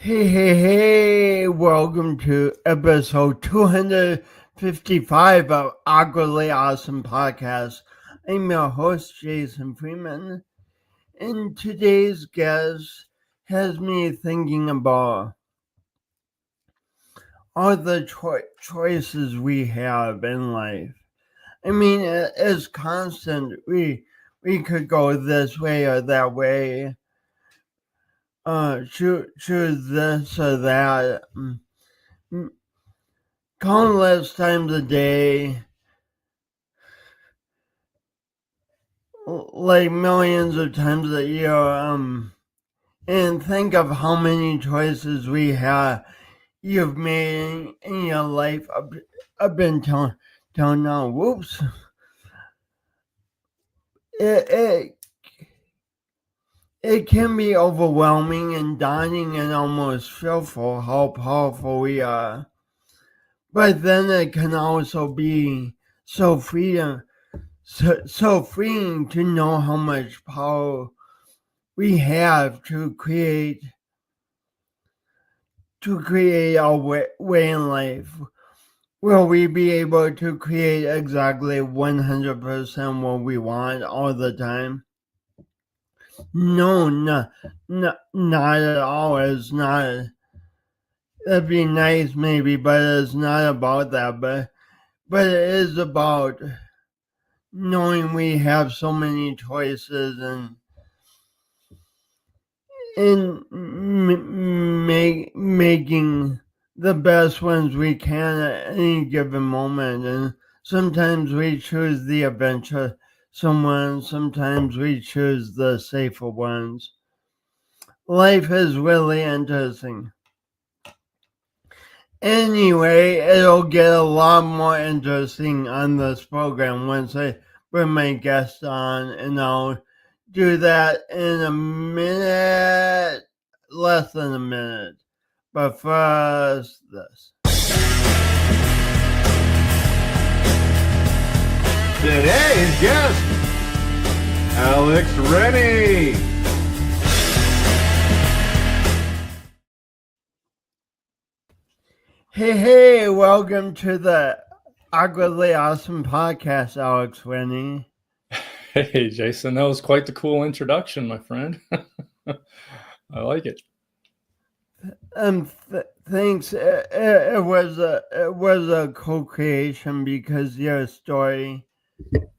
Hey, welcome to episode 255 of Awkwardly Awesome Podcast. I'm your host, Jason Freeman, and today's guest has me thinking about all the choices we have in life. I mean, it's constant. We could go this way or that way, choose this or that. Countless times a day, like millions of times a year, and think of how many choices you've made in your life up until now. Whoops. It, it can be overwhelming and daunting and almost fearful how powerful we are. But then it can also be so freeing to know how much power we have to create our way in life. Will we be able to create exactly 100% what we want all the time? No, not at all. It's not. That'd be nice maybe, but it's not about that. But it is about knowing we have so many choices and making the best ones we can at any given moment. And sometimes we choose the adventure sometimes we choose the safer ones. Life is really interesting. Anyway, it'll get a lot more interesting on this program once I bring my guest on, and I'll do that in a minute, less than a minute. But first, this. Today's guest, Alex Rennie. Hey, welcome to the Awkwardly Awesome Podcast, Alex Rennie. Hey, Jason, that was quite the cool introduction, my friend. I like it. Thanks. It was a co-creation because your story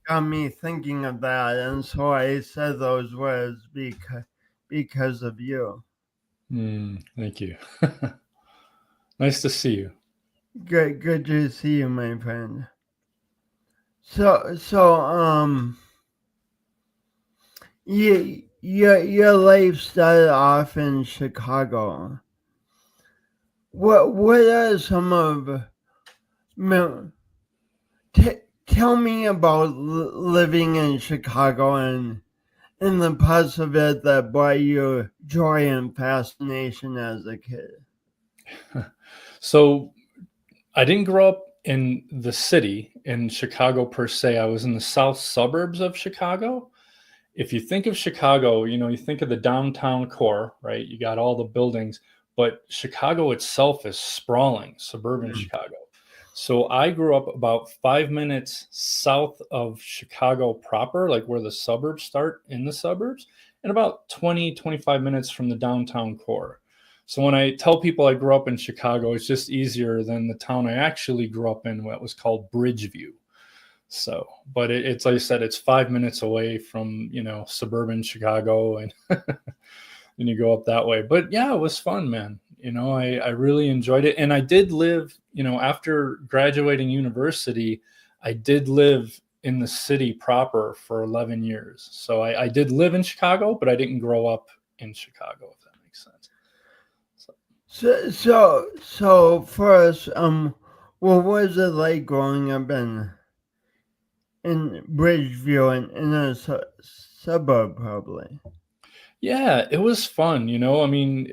got me thinking of that, and so I said those words because of you. Thank you. Nice to see you. Good to see you, my friend. So your life started off in Chicago. What are some of tell me about living in Chicago and the parts of it that brought you joy and fascination as a kid. So I didn't grow up in the city in Chicago per se. I was in the south suburbs of Chicago. If you think of Chicago, you think of the downtown core, right? You got all the buildings, but Chicago itself is sprawling, suburban Chicago. So I grew up about 5 minutes south of Chicago proper, like where the suburbs start in the suburbs, and about 20, 25 minutes from the downtown core. So when I tell people I grew up in Chicago, it's just easier than the town I actually grew up in, what was called Bridgeview. So, but it's like I said, it's 5 minutes away from, suburban Chicago, and and you go up that way. But yeah, it was fun, man. I really enjoyed it. And I did live, after graduating university, I did live in the city proper for 11 years. So I did live in Chicago, but I didn't grow up in Chicago, if that makes sense. So first, what was it like growing up in Bridgeview in a suburb, probably? Yeah, it was fun. I mean,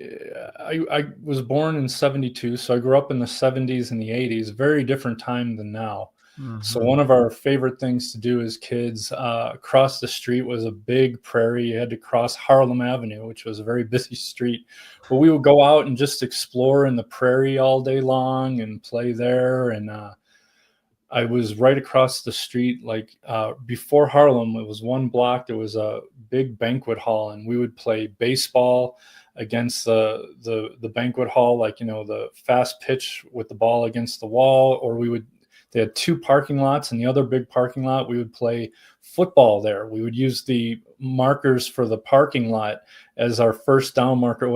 I was born in 72, so I grew up in the 70s and the 80s, very different time than now. So Mhm. one of our favorite things to do as kids, across the street was a big prairie. You had to cross Harlem Avenue, which was a very busy street. But we would go out and just explore in the prairie all day long and play there. And I was right across the street, like before Harlem, it was one block. There was a big banquet hall, and we would play baseball against the banquet hall, like the fast pitch with the ball against the wall, or we would. They had two parking lots, and the other big parking lot, we would play football there. We would use the markers for the parking lot as our first down marker.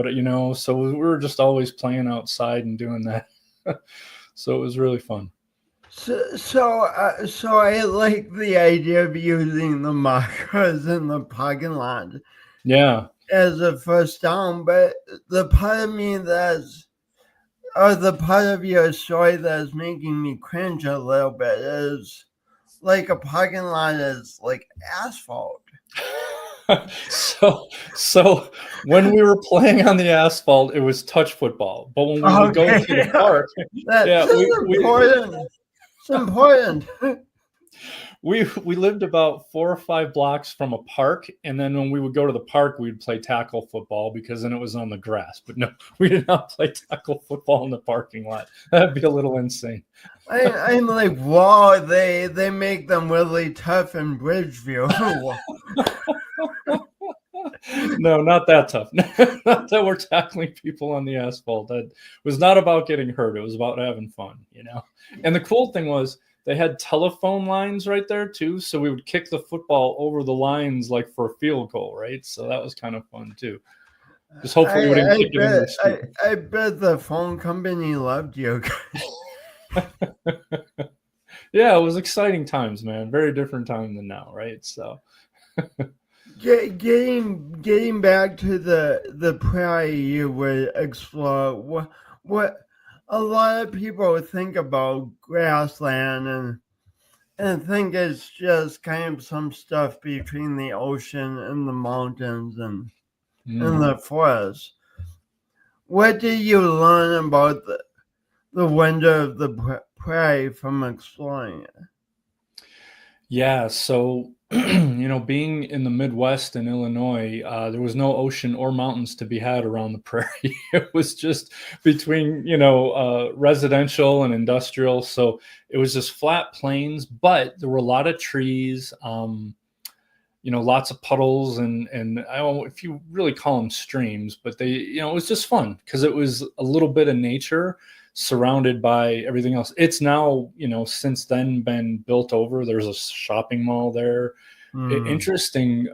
So we were just always playing outside and doing that. So it was really fun. So I like the idea of using the markers in the parking lot Yeah. as a first down, but the part of me the part of your story that's making me cringe a little bit is like a parking lot is like asphalt. So when we were playing on the asphalt, it was touch football. But when we would go to the Okay, park, that's yeah, important. It's important. we lived about 4 or 5 blocks from a park, and then when we would go to the park, we'd play tackle football because then it was on the grass. But no, we did not play tackle football in the parking lot. That'd be a little insane. I'm like, wow, they make them really tough in Bridgeview. No, not that tough. Not that we're tackling people on the asphalt. That was not about getting hurt. It was about having fun, And the cool thing was they had telephone lines right there too. So we would kick the football over the lines like for a field goal, right? So that was kind of fun too. Just hopefully we didn't kick it into the street. I bet the phone company loved you. Yeah, it was exciting times, man. Very different time than now, right? So getting back to the prairie you would explore, what a lot of people think about grassland and think it's just kind of some stuff between the ocean and the mountains and the forest. What did you learn about the wonder of the prairie from exploring it? Yeah, so being in the Midwest in Illinois, there was no ocean or mountains to be had around the prairie. It was just between residential and industrial, so it was just flat plains. But there were a lot of trees, lots of puddles, and I don't know if you really call them streams, but they, it was just fun because it was a little bit of nature surrounded by everything else. It's now, since then been built over. There's a shopping mall there. Interesting,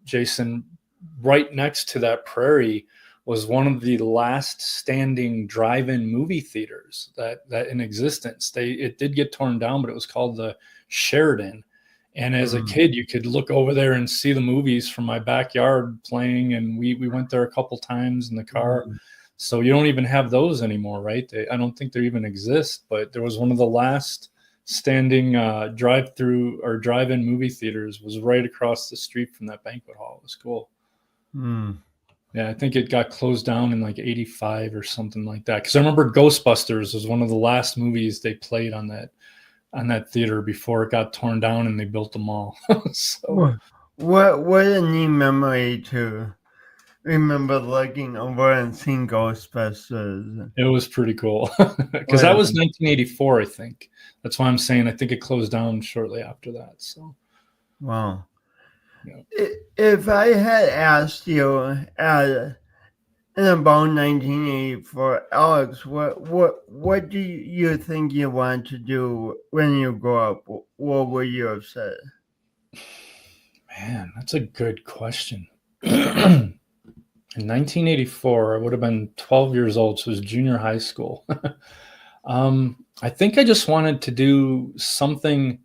Jason, right next to that prairie was one of the last standing drive-in movie theaters that in existence. It did get torn down, but it was called the Sheridan. And as a kid, you could look over there and see the movies from my backyard playing. And we went there a couple times in the car. So you don't even have those anymore, right? I don't think they even exist, but there was one of the last standing drive-through or drive-in movie theaters was right across the street from that banquet hall. It was cool. Yeah, I think it got closed down in like 85 or something like that. Because I remember Ghostbusters was one of the last movies they played on that theater before it got torn down and they built the mall. So what a neat memory to remember looking over and seeing Ghostbusters. It was pretty cool because that was 1984, I think. That's why I'm saying I think it closed down shortly after that. So, wow. Yeah. If I had asked you in about 1984, Alex, what do you think you want to do when you grow up? What would you have said? Man, that's a good question. In 1984, I would have been 12 years old, so it was junior high school. I think I just wanted to do something,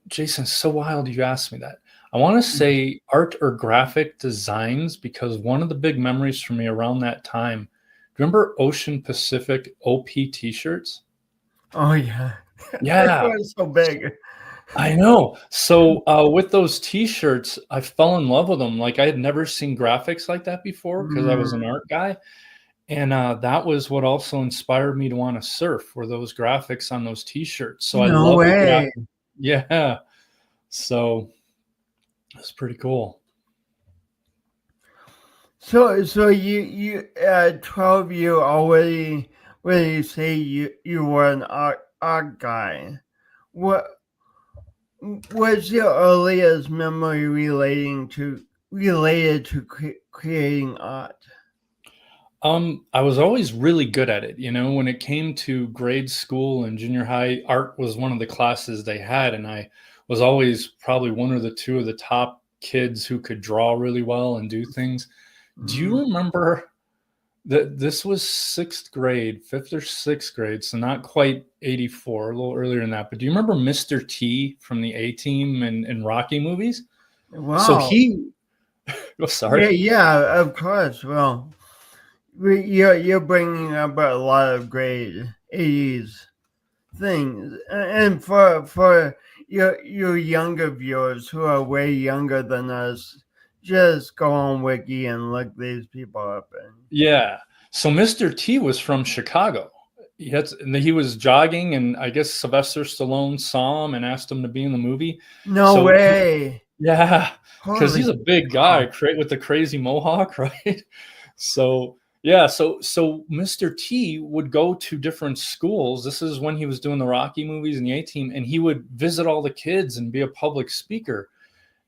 Jason, it's so wild you asked me that. I want to say art or graphic designs because one of the big memories for me around that time, remember Ocean Pacific OP t-shirts? Oh, yeah. Yeah. They were so big. I know. So with those t-shirts, I fell in love with them. Like I had never seen graphics like that before because I was an art guy. And that was what also inspired me to want to surf, were those graphics on those t-shirts. So I No love the way. yeah. So it's pretty cool. So you at 12 you already say you were an art guy. What was your earliest memory related to creating art? I was always really good at it. When it came to grade school and junior high, art was one of the classes they had, and I was always probably one or the two of the top kids who could draw really well and do things. Do you remember that this was sixth grade, fifth or sixth grade, so not quite 84, a little earlier than that. But do you remember Mr. T from the A-Team and Rocky movies? So Wow. he, oh, sorry. Yeah, of course. Well, you're bringing up a lot of great 80s things, and for your younger viewers who are way younger than us, just go on Wiki and look these people up. And Yeah. So Mr. T was from Chicago. He was jogging, and I guess Sylvester Stallone saw him and asked him to be in the movie. no So way. yeah, because Holy he's a big cow. guy, with the crazy mohawk, right? So yeah, so Mr. T would go to different schools. This is when he was doing the Rocky movies and the A-Team, and he would visit all the kids and be a public speaker.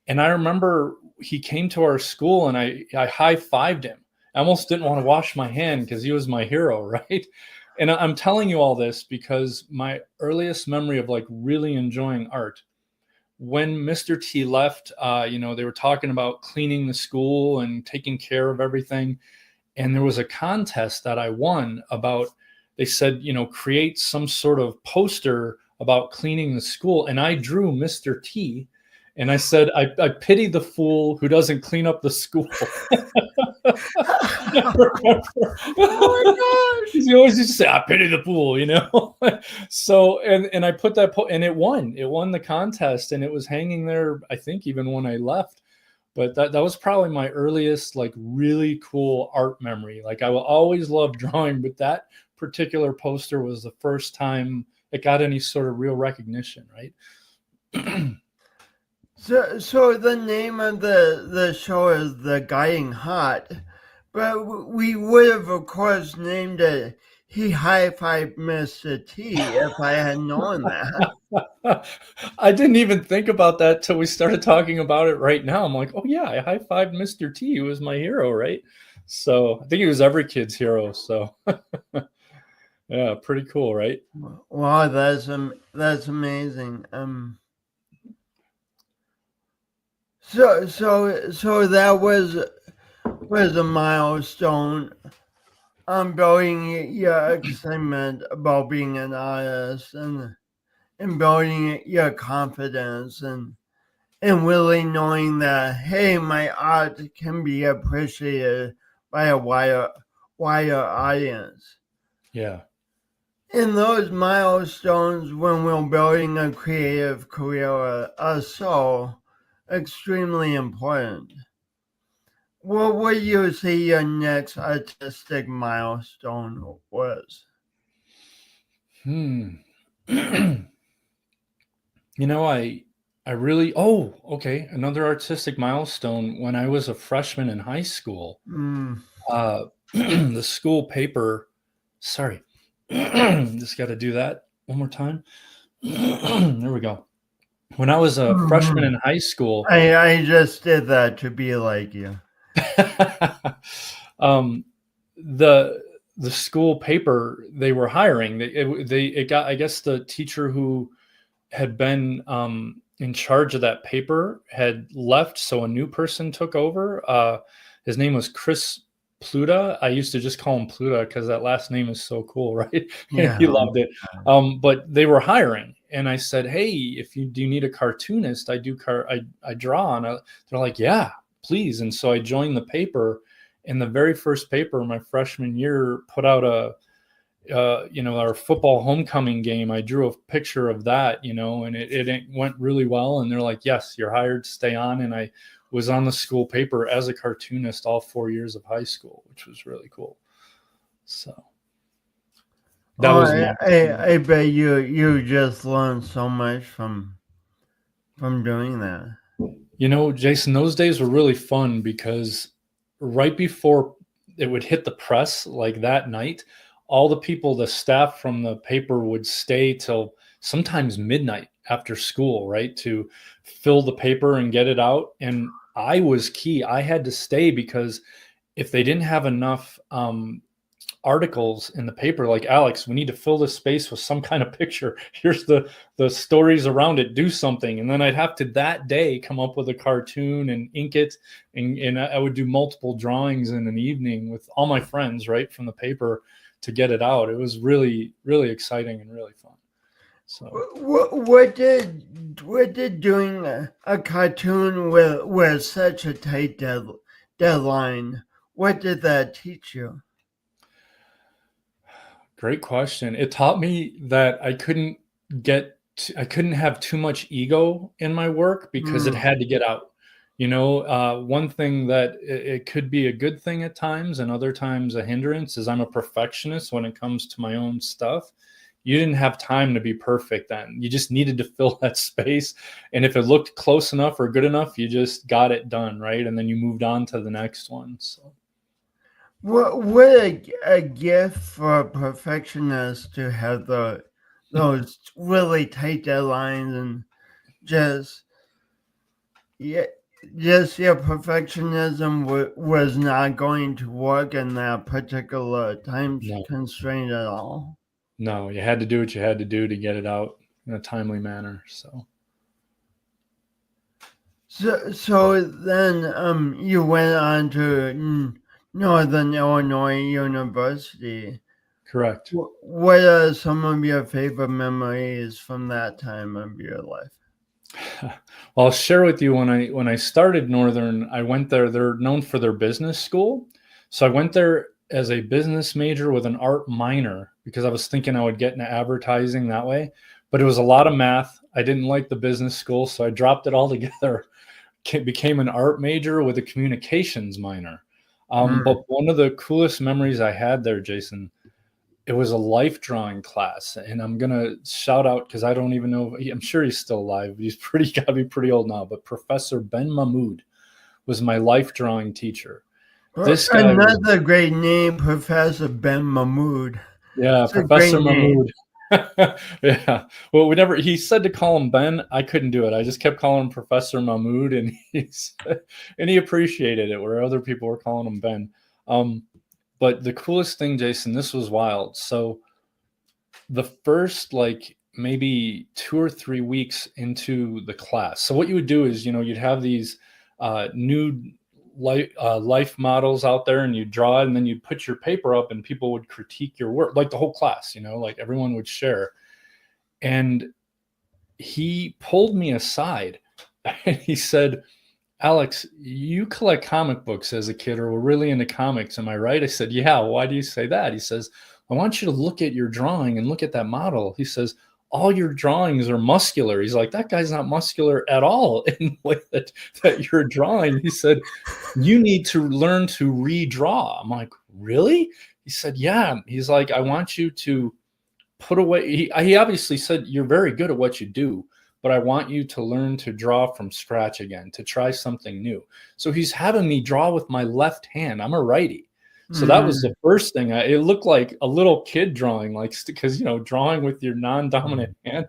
And I remember he came to our school, and I high-fived him. I almost didn't want to wash my hand because he was my hero, right? And I'm telling you all this because my earliest memory of like really enjoying art, when Mr. T left, they were talking about cleaning the school and taking care of everything. And there was a contest that I won about, they said, create some sort of poster about cleaning the school. And I drew Mr. T. And I said, I pity the fool who doesn't clean up the school. Oh my gosh. He always used to say, I pity the fool, So, and I put that, and it won the contest, and it was hanging there, I think, even when I left. But that was probably my earliest, like, really cool art memory. Like, I will always love drawing, but that particular poster was the first time it got any sort of real recognition, right? So the name of the show is The Guiding Hot, but we would have, of course, named it He High-Fived Mr. T if I had known that. I didn't even think about that till we started talking about it right now. I'm like, oh yeah, I high-fived Mr. T, who was my hero, right? So I think he was every kid's hero. So yeah, pretty cool, right? Wow, that's amazing. So that was a milestone on building your excitement about being an artist and building your confidence and really knowing that, hey, my art can be appreciated by a wider audience. Yeah. And those milestones when we're building a creative career are so extremely important. What would you say your next artistic milestone was? I really, okay. Another artistic milestone. When I was a freshman in high school, the school paper, sorry, just got to do that one more time. There we go. When I was a freshman in high school, I just did that to be like you. The school paper, they were hiring. It got, I guess, the teacher who had been in charge of that paper had left, so a new person took over. His name was Chris Pluta. I used to just call him Pluta because that last name is so cool, right? Yeah. He loved it. But they were hiring, and I said, "Hey, do you need a cartoonist? I draw." And they're like, "Yeah, please." And so I joined the paper. And the very first paper my freshman year put out our football homecoming game. I drew a picture of that, and it went really well. And they're like, yes, you're hired to stay on. And I was on the school paper as a cartoonist all 4 years of high school, which was really cool. So that was one. I bet you just learned so much from doing that. You know, Jason, those days were really fun because right before it would hit the press, like that night, all the people, the staff from the paper would stay till sometimes midnight after school, right, to fill the paper and get it out. And I was key. I had to stay because if they didn't have enough articles in the paper, like, Alex, we need to fill this space with some kind of picture. Here's the stories around it, do something. And then I'd have to that day come up with a cartoon and ink it, and I would do multiple drawings in an evening with all my friends, right, from the paper to get it out. It was really, really exciting and really fun. So what did doing a cartoon with such a tight deadline, what did that teach you? great question. It taught me that I couldn't have too much ego in my work because it had to get out. You know, one thing that it could be a good thing at times and other times a hindrance is I'm a perfectionist when it comes to my own stuff. You didn't have time to be perfect then. You just needed to fill that space. And if it looked close enough or good enough, you just got it done, right? And then you moved on to the next one. So what a gift for a perfectionist to have those really tight deadlines and just your perfectionism was not going to work in that particular time constraint at all. No, you had to do what you had to do to get it out in a timely manner. So then you went on to Northern Illinois University. Correct. What are some of your favorite memories from that time of your life? Well, I'll share with you when I started Northern, I went there. They're known for their business school. So I went there as a business major with an art minor because I was thinking I would get into advertising that way. But it was a lot of math. I didn't like the business school, so I dropped it all together. Became an art major with a communications minor. But one of the coolest memories I had there, Jason, it was a life drawing class. And I'm going to shout out because I don't even know. I'm sure he's still alive. He's got to be pretty old now. But Professor Ben Mahmood was my life drawing teacher. This guy another great name, Professor Ben Mahmood. Yeah, That's Professor Mahmood. Yeah. Well, he said to call him Ben. I couldn't do it. I just kept calling him Professor Mahmood, and he appreciated it where other people were calling him Ben. But the coolest thing, Jason, this was wild. So the first maybe 2 or 3 weeks into the class. So what you would do is, you'd have these new life models out there and you draw it, and then you'd put your paper up and people would critique your work, like the whole class, like everyone would share. And he pulled me aside and he said, "Alex, you collect comic books as a kid or were really into comics. Am I right?" I said, "Yeah." "Why do you say that?" He says, "I want you to look at your drawing and look at that model." He says, "All your drawings are muscular." He's like, "That guy's not muscular at all in the way that you're drawing." He said, "You need to learn to redraw." I'm like, "Really?" He said, "Yeah." He's like, "I want you to put away." He obviously said, "You're very good at what you do, but I want you to learn to draw from scratch again, to try something new." So he's having me draw with my left hand. I'm a righty. So that was the first thing. It looked like a little kid drawing, because, drawing with your non-dominant hand.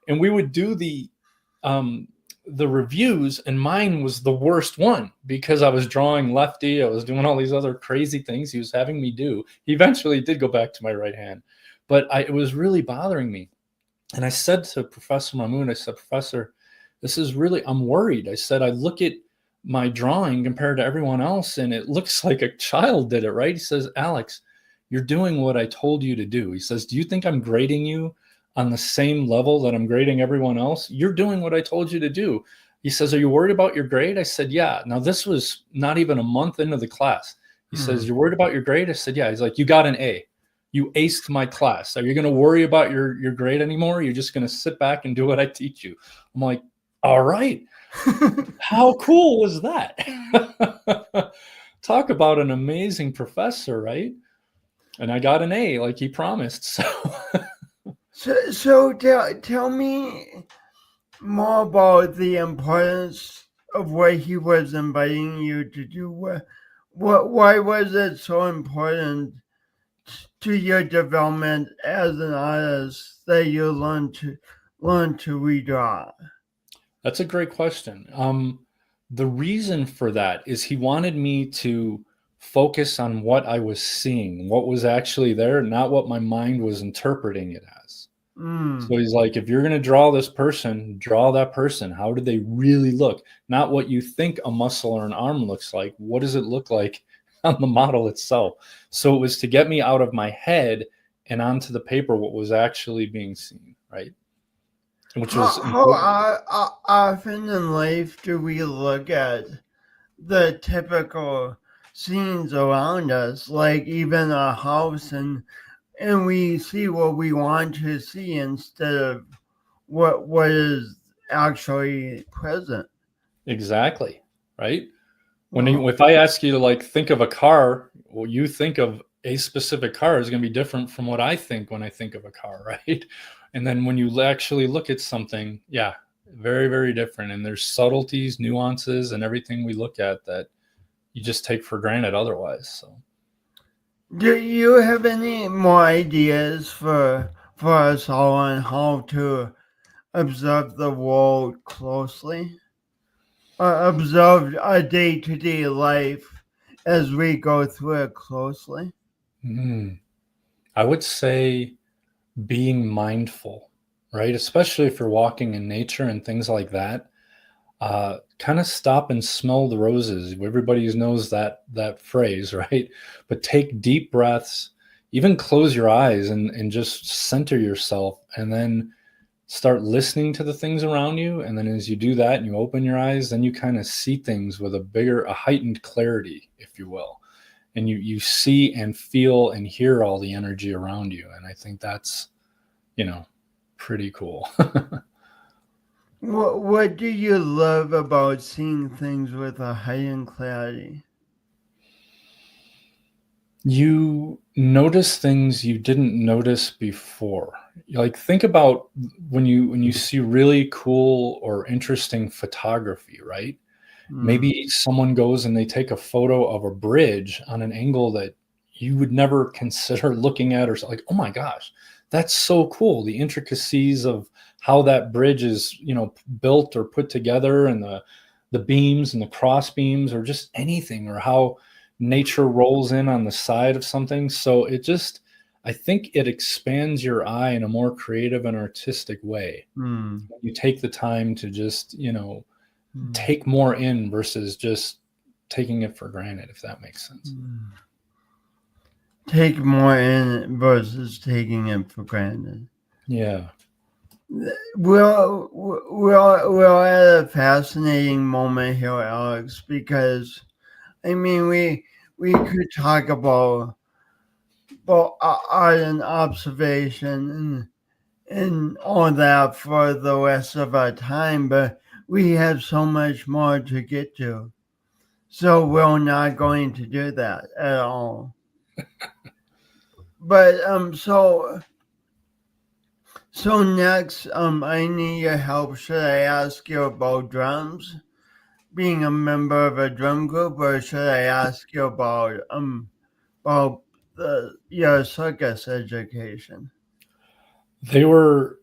And we would do the reviews, and mine was the worst one because I was drawing lefty. I was doing all these other crazy things he was having me do. He eventually did go back to my right hand, but it was really bothering me. And I said to Professor Mahmood, I said, "Professor, this is really, I'm worried." I said, "I look at my drawing compared to everyone else and it looks like a child did it," right? He says, "Alex, you're doing what I told you to do." He says, "Do you think I'm grading you on the same level that I'm grading everyone else? You're doing what I told you to do." He says, "Are you worried about your grade?" I said, "Yeah." Now this was not even a month into the class. He says, "You're worried about your grade?" I said, "Yeah." He's like, "You got an A. You aced my class. Are you going to worry about your grade anymore? You're just going to sit back and do what I teach you." I'm like, "All right." How cool was that? Talk about an amazing professor, right? And I got an A like he promised. So tell me more about the importance of what he was inviting you to do. Why was it so important to your development as an artist that you learn to redraw? That's a great question. The reason for that is he wanted me to focus on what I was seeing, what was actually there, not what my mind was interpreting it as. So he's like, if you're going to draw this person, draw that person. How do they really look? Not what you think a muscle or an arm looks like. What does it look like on the model itself? So it was to get me out of my head and onto the paper what was actually being seen, right? Which was How often in life do we look at the typical scenes around us, like even a house, and we see what we want to see instead of what is actually present? exactly, right? If I ask you to like think of a car, well, you think of a specific car is going to be different from what I think when I think of a car, right? And then when you actually look at something, yeah, very, very different. And there's subtleties, nuances, and everything we look at that you just take for granted otherwise. So, Do you have any more ideas for us all on how to observe the world closely? Observe our day-to-day life as we go through it closely? I would say being mindful, right? Especially if you're walking in nature and things like that. Kind of stop and smell the roses. Everybody knows that phrase, right? But take deep breaths, even close your eyes and just center yourself, and then start listening to the things around you. And then as you do that and you open your eyes, then you kind of see things with a heightened clarity, if you will. And you see and feel and hear all the energy around you. And I think that's, pretty cool. What do you love about seeing things with a heightened clarity? You notice things you didn't notice before. Like think about when you see really cool or interesting photography, right? Maybe someone goes and they take a photo of a bridge on an angle that you would never consider looking at, or like, oh my gosh, that's so cool. The intricacies of how that bridge is, built or put together, and the beams and the cross beams, or just anything, or how nature rolls in on the side of something. So I think it expands your eye in a more creative and artistic way. You take the time to just, take more in versus just taking it for granted, if that makes sense. Take more in versus taking it for granted. Yeah. We're at a fascinating moment here, Alex, because we could talk about art and observation and all that for the rest of our time, but we have so much more to get to. So we're not going to do that at all. But so next, I need your help. Should I ask you about drums, being a member of a drum group, or should I ask you about your circus education? They were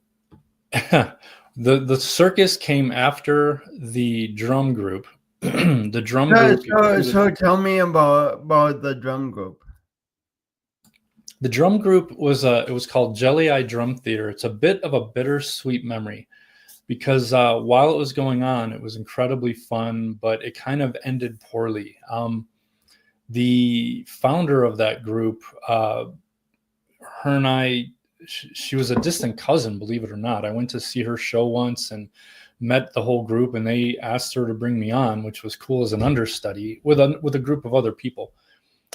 the circus came after the drum group. The drum group. So tell me about the drum group. The drum group it was called Jelly Eye Drum Theater. It's a bit of a bittersweet memory because while it was going on, it was incredibly fun, but it kind of ended poorly. The founder of that group, her and I, she was a distant cousin, believe it or not. I went to see her show once and met the whole group, and they asked her to bring me on, which was cool as an understudy with a group of other people.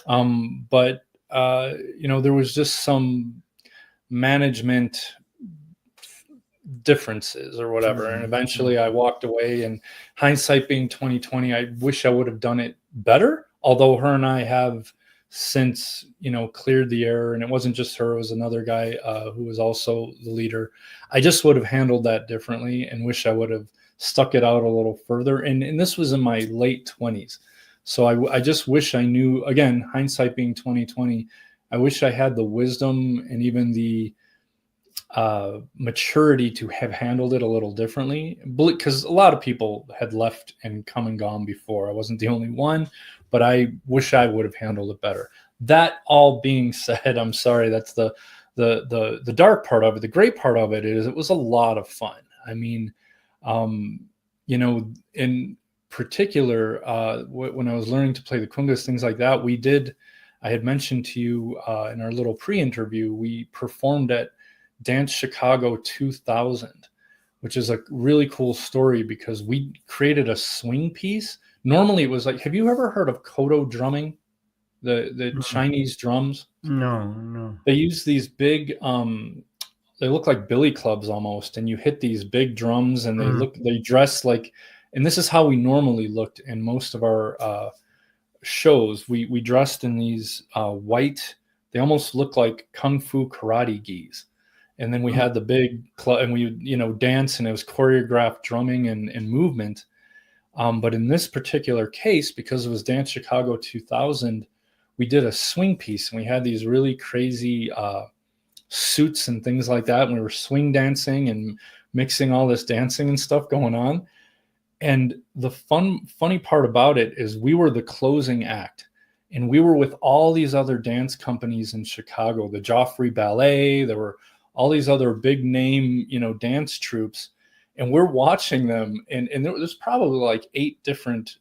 But there was just some management differences or whatever. And eventually I walked away, and hindsight being 2020, I wish I would have done it better. Although her and I have since, cleared the air. And it wasn't just her, it was another guy who was also the leader. I just would have handled that differently and wish I would have stuck it out a little further. And this was in my late 20s. So I just wish I knew, again, hindsight being 2020, I wish I had the wisdom and even the maturity to have handled it a little differently, because a lot of people had left and come and gone before. I wasn't the only one, but I wish I would have handled it better. That all being said, I'm sorry, that's the dark part of it. The great part of it is it was a lot of fun. I mean, in particular, when I was learning to play the kungas, things like that, I had mentioned to you in our little pre-interview, we performed at Dance Chicago 2000, which is a really cool story because we created a swing piece. Normally it was like, have you ever heard of koto drumming? The Chinese drums? No. They use these big, they look like billy clubs almost, and you hit these big drums and they dress like, and this is how we normally looked in most of our shows. We dressed in these white, they almost look like kung fu karate gis. And then we had the big club, and we dance, and it was choreographed drumming and movement. But in this particular case, because it was Dance Chicago 2000, we did a swing piece, and we had these really crazy suits and things like that. And we were swing dancing and mixing all this dancing and stuff going on. And the funny part about it is we were the closing act, and we were with all these other dance companies in Chicago, the Joffrey Ballet. There were all these other big name, dance troupes, and we're watching them. And there's probably like 8 different,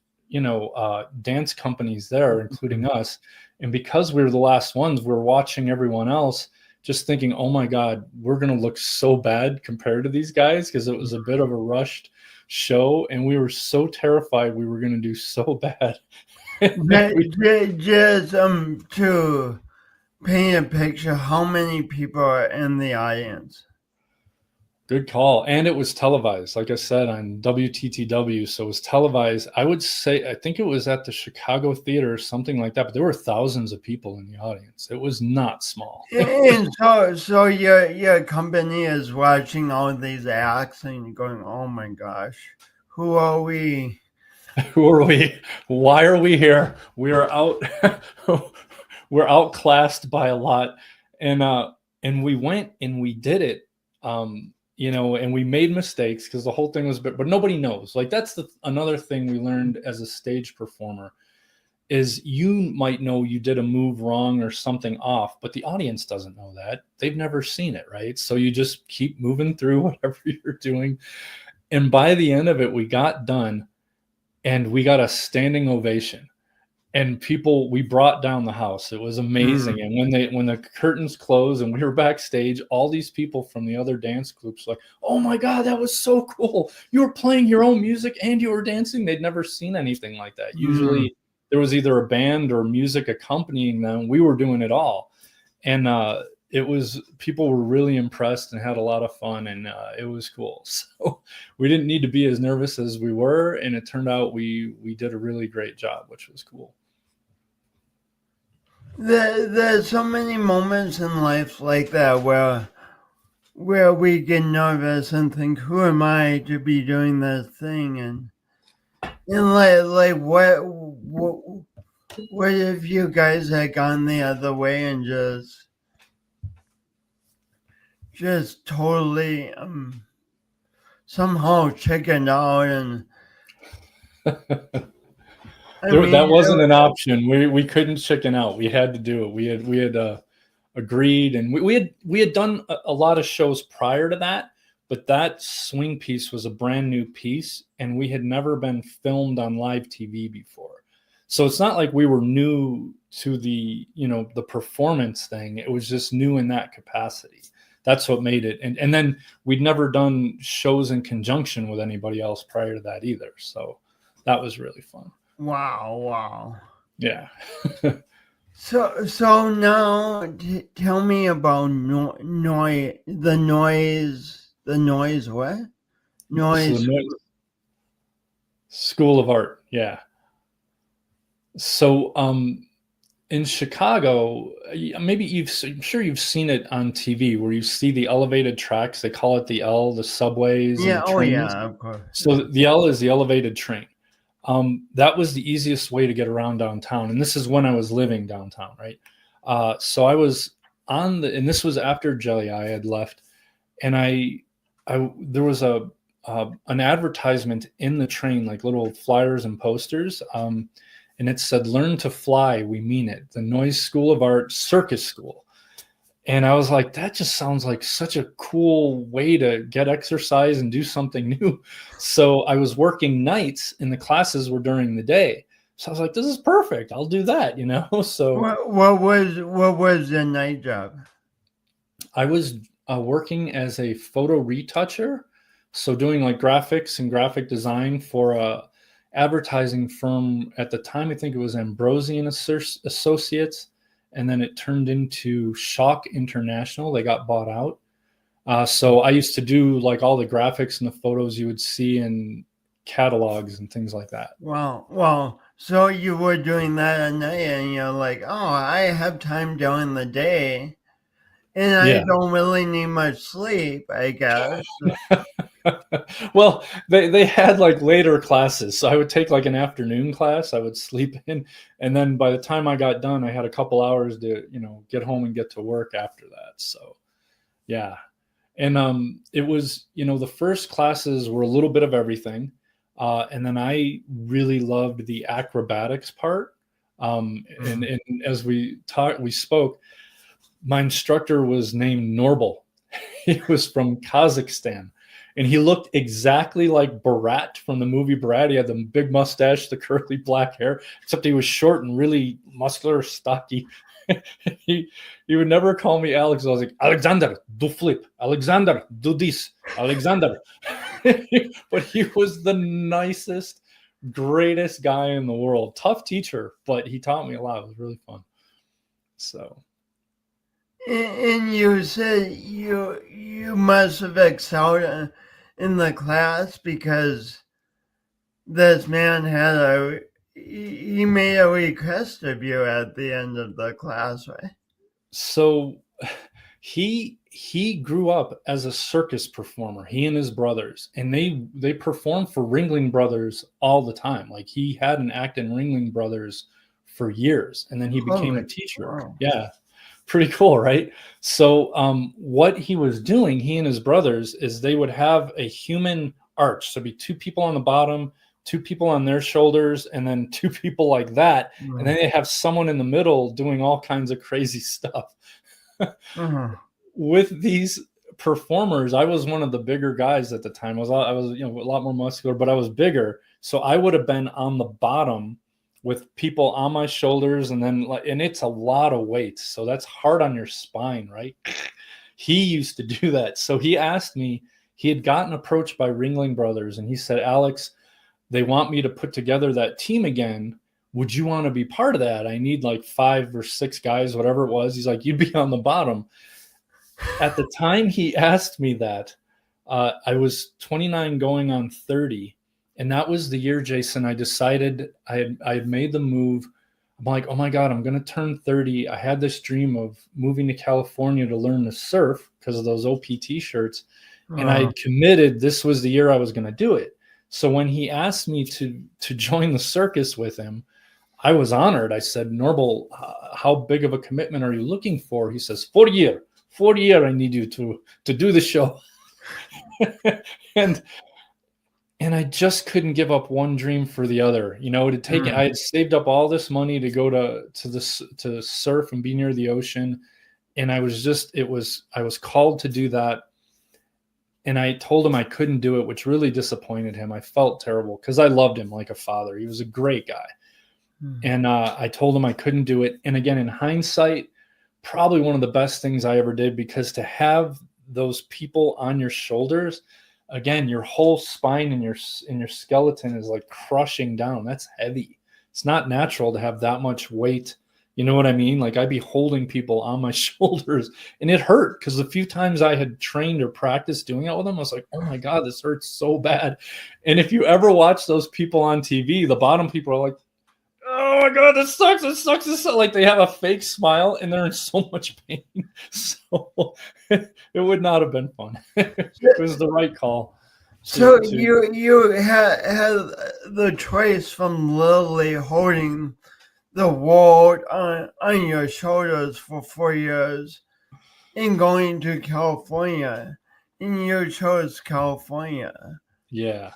dance companies there, including us. And because we were the last ones, we're watching everyone else just thinking, oh my God, we're going to look so bad compared to these guys, because it was a bit of a rushed show. And we were so terrified we were going to do so bad. Just to paint a picture, how many people are in the audience? Good call. And it was televised, like I said, on WTTW. So it was televised. I would say, I think it was at the Chicago Theater or something like that, but there were thousands of people in the audience. It was not small. And so your company is watching all these acts and going, oh my gosh, who are we? Who are we? Why are we here? We are out. We're outclassed by a lot. And we went and we did it. And we made mistakes because the whole thing was, but nobody knows. Like, that's another thing we learned as a stage performer is you might know you did a move wrong or something off, but the audience doesn't know that. They've never seen it, right? So you just keep moving through whatever you're doing. And by the end of it, we got done and we got a standing ovation. And we brought down the house. It was amazing. And when the curtains closed and we were backstage, all these people from the other dance groups like, oh my God, that was so cool. You were playing your own music and you were dancing. They'd never seen anything like that. Usually there was either a band or music accompanying them. We were doing it all. And people were really impressed and had a lot of fun, and it was cool. So we didn't need to be as nervous as we were. And it turned out we did a really great job, which was cool. There's so many moments in life like that where we get nervous and think, who am I to be doing this thing? And like what if you guys had gone the other way and just totally somehow chickened out and that wasn't an option. We couldn't chicken out. We had to do it. We had agreed, and we had done a lot of shows prior to that, but that swing piece was a brand new piece, and we had never been filmed on live TV before. So it's not like we were new to the performance thing. It was just new in that capacity. That's what made it. And then we'd never done shows in conjunction with anybody else prior to that either. So that was really fun. Wow. Yeah. So now tell me about noise. The noise what? Noise. School of Art. Yeah. So in Chicago, maybe I'm sure you've seen it on TV where you see the elevated tracks. They call it the L, the subways and Yeah. the Oh, trains. yeah. Of course. So the L is the elevated train. That was the easiest way to get around downtown. And this is when I was living downtown, right? So I was and this was after Jelly Eye had left. And there was an advertisement in the train, like little flyers and posters. And it said, "Learn to fly, we mean it. The Noise School of Art Circus School." And I was like, that just sounds like such a cool way to get exercise and do something new. So I was working nights and the classes were during the day. So I was like, this is perfect. I'll do that, you know? So What was the night job? I was working as a photo retoucher. So doing like graphics and graphic design for a advertising firm at the time. I think it was Ambrosian Associates. And then it turned into Shock International. They got bought out. So I used to do like all the graphics and the photos you would see in catalogs and things like that. Well, so you were doing that at night and you're like, oh, I have time during the day and I don't really need much sleep, I guess. Well, they had like later classes. So I would take like an afternoon class. I would sleep in. And then by the time I got done, I had a couple hours to, get home and get to work after that. So, yeah. And it was, the first classes were a little bit of everything. And then I really loved the acrobatics part. And as we spoke, my instructor was named Norbel. He was from Kazakhstan. And he looked exactly like Borat from the movie Borat. He had the big mustache, the curly black hair, except he was short and really muscular, stocky. He would never call me Alex. I was like, Alexander, do flip. Alexander, do this. Alexander. But he was the nicest, greatest guy in the world. Tough teacher, but he taught me a lot. It was really fun. So. And you said you must have excelled in the class because this man he made a request of you at the end of the class, right? So he grew up as a circus performer, he and his brothers, and they performed for Ringling Brothers all the time. Like he had an act in Ringling Brothers for years, and then he became a teacher. Wow. Yeah. Pretty cool, right? So what he was doing, he and his brothers, is they would have a human arch. So it'd be two people on the bottom, two people on their shoulders, and then two people like that. Mm-hmm. And then they have someone in the middle doing all kinds of crazy stuff. Mm-hmm. With these performers, I was one of the bigger guys at the time. I was a lot more muscular, but I was bigger. So I would have been on the bottom with people on my shoulders, and it's a lot of weight. So that's hard on your spine, right? He used to do that. So he asked me, he had gotten approached by Ringling Brothers, and he said, Alex, they want me to put together that team again. Would you want to be part of that? I need like 5 or 6 guys, whatever it was. He's like, you'd be on the bottom. At the time he asked me that, I was 29 going on 30. And that was the year, Jason, I decided I had made the move. I'm like, oh my God, I'm going to turn 30. I had this dream of moving to California to learn to surf because of those OPT shirts. And I had committed this was the year I was going to do it. So when he asked me to join the circus with him, I was honored. I said, Norbel, how big of a commitment are you looking for? He says, 4 year. 4 year I need you to do the show. And I just couldn't give up one dream for the other. I had saved up all this money to go to surf and be near the ocean. And I was called to do that. And I told him I couldn't do it, which really disappointed him. I felt terrible because I loved him like a father. He was a great guy. And I told him I couldn't do it. And again, in hindsight, probably one of the best things I ever did, because to have those people on your shoulders, again, your whole spine and your skeleton is like crushing down. That's heavy. It's not natural to have that much weight. You know what I mean? Like I'd be holding people on my shoulders, and it hurt because the few times I had trained or practiced doing it with them, I was like, oh my God, this hurts so bad. And if you ever watch those people on TV, the bottom people are like, oh, my God, this sucks. It sucks. This sucks. Like they have a fake smile and they're in so much pain. So it would not have been fun. It was the right call. So you had the choice from literally holding the world on your shoulders for 4 years and going to California, and you chose California. Yeah.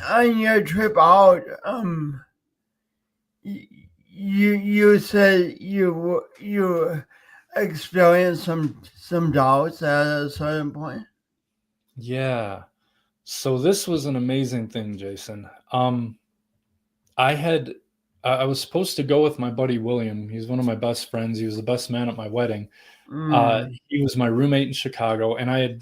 On your trip out, you said you experienced some doubts at a certain point. Yeah. So this was an amazing thing, Jason. I was supposed to go with my buddy William. He's one of my best friends. He was the best man at my wedding. He was my roommate in Chicago, and I had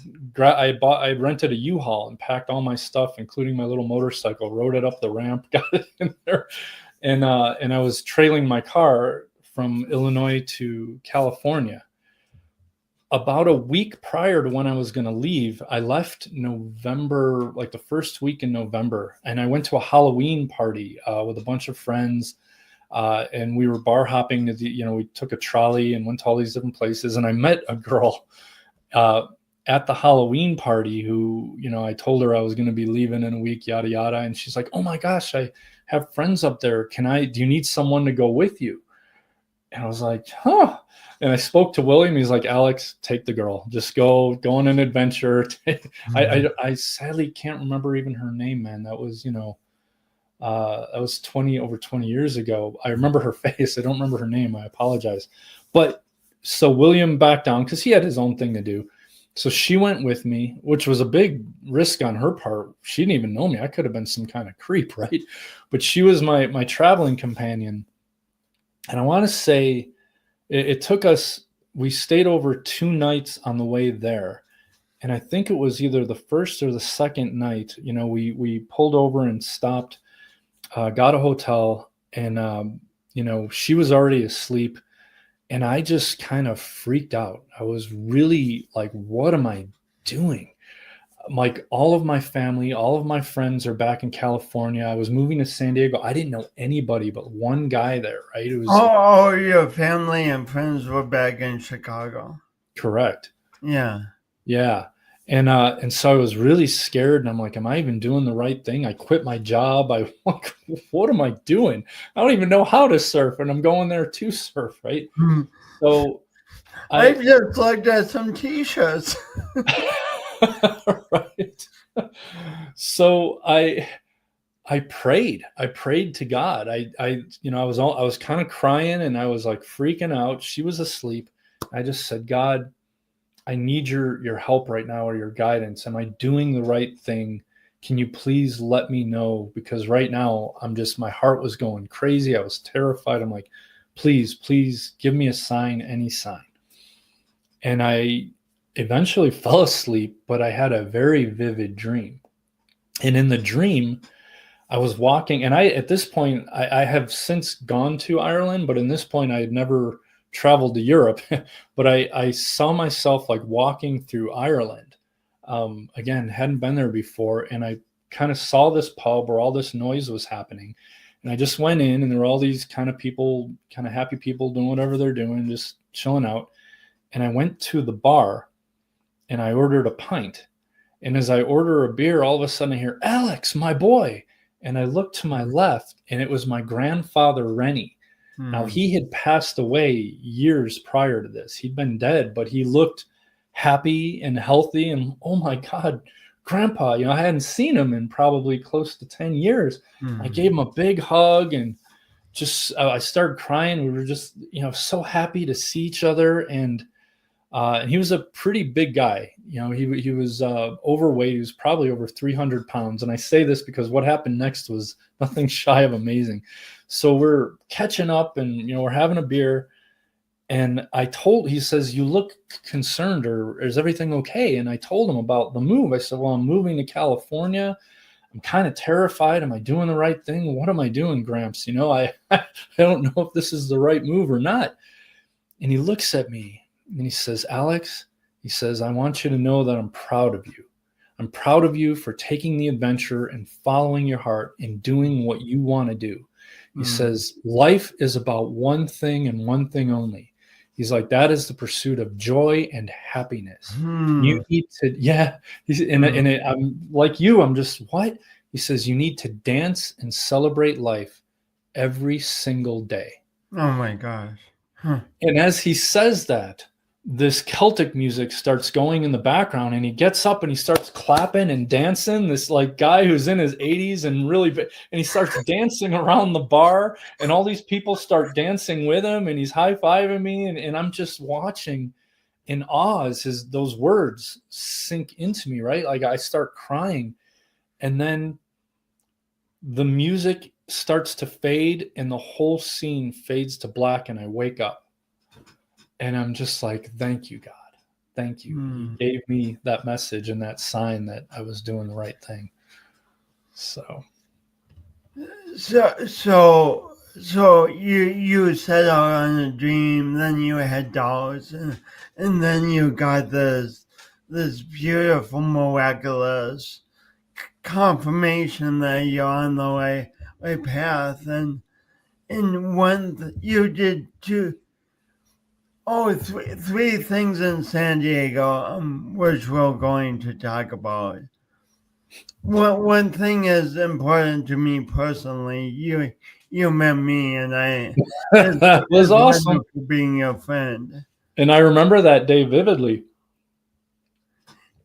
rented a U-Haul and packed all my stuff, including my little motorcycle, rode it up the ramp, got it in there, and I was trailing my car from Illinois to California. About a week prior to when I was going to leave, I left November, like the first week in November, and I went to a Halloween party with a bunch of friends, and we were bar hopping. We took a trolley and went to all these different places, and I met a girl at the Halloween party who, I told her I was going to be leaving in a week, yada yada, and she's like, "Oh my gosh, I have friends up there. Do you need someone to go with you?" And I was like, "Huh." And I spoke to William. He's like, "Alex, take the girl. Just go on an adventure." I sadly can't remember even her name, man. That was, that was over 20 years ago. I remember her face. I don't remember her name. I apologize. But so William backed down because he had his own thing to do. So she went with me, which was a big risk on her part. She didn't even know me. I could have been some kind of creep, right? But she was my traveling companion. And I want to say, it took us, we stayed over 2 nights on the way there. And I think it was either the first or the second night, we pulled over and stopped, got a hotel, and, she was already asleep. And I just kind of freaked out. I was really like, what am I doing? Like all of my family, all of my friends are back in California. I was moving to San Diego. I didn't know anybody but one guy there, right? It was your family and friends were back in Chicago. Correct. Yeah. And so I was really scared, and I'm like, am I even doing the right thing? I quit my job. What am I doing? I don't even know how to surf, and I'm going there to surf, right? So I just looked at some t-shirts. Right. So I prayed to God. I was kind of crying, and I was like freaking out. She was asleep. I just said, "God, I need your help right now, or your guidance. Am I doing the right thing? Can you please let me know? Because right now my heart was going crazy. I was terrified. I'm like, please give me a sign, any sign." And I eventually fell asleep, but I had a very vivid dream. And in the dream, I was walking, and at this point, I have since gone to Ireland, but in this point, I had never traveled to Europe. But I saw myself like walking through Ireland. Again, hadn't been there before, and I kind of saw this pub where all this noise was happening. And I just went in, and there were all these kind of people, kind of happy people doing whatever they're doing, just chilling out. And I went to the bar, and I ordered a pint. And as I order a beer, all of a sudden I hear, "Alex, my boy." And I looked to my left, and it was my grandfather, Rennie. Now, he had passed away years prior to this. He'd been dead, but he looked happy and healthy. And oh my God, Grandpa, I hadn't seen him in probably close to 10 years. I gave him a big hug, and just I started crying. We were just, so happy to see each other. And he was a pretty big guy. He was overweight. He was probably over 300 pounds. And I say this because what happened next was nothing shy of amazing. So we're catching up, and, we're having a beer. And he says, "You look concerned, or is everything okay?" And I told him about the move. I said, "Well, I'm moving to California. I'm kind of terrified. Am I doing the right thing? What am I doing, Gramps? I don't know if this is the right move or not." And he looks at me, and he says, "Alex," he says, "I want you to know that I'm proud of you. I'm proud of you for taking the adventure and following your heart and doing what you want to do." He says, life is about one thing and one thing only. He's like, that is the pursuit of joy and happiness. You need to, yeah. I'm like you, I'm just, what? He says, you need to dance and celebrate life every single day. Oh my gosh. Huh. And as he says that, this Celtic music starts going in the background, and he gets up and he starts clapping and dancing. This like guy who's in his 80s and and he starts dancing around the bar, and all these people start dancing with him, and he's high-fiving me, and I'm just watching in awe as those words sink into me, right? Like I start crying, and then the music starts to fade and the whole scene fades to black, and I wake up. And I'm just like, thank you, God. Thank you. You gave me that message and that sign that I was doing the right thing. So you set out on a dream, then you had doubts, and then you got this beautiful, miraculous confirmation that you're on the right path, and when you did three things in San Diego, which we're going to talk about. One thing is important to me personally. You met me, and it was awesome being your friend. And I remember that day vividly.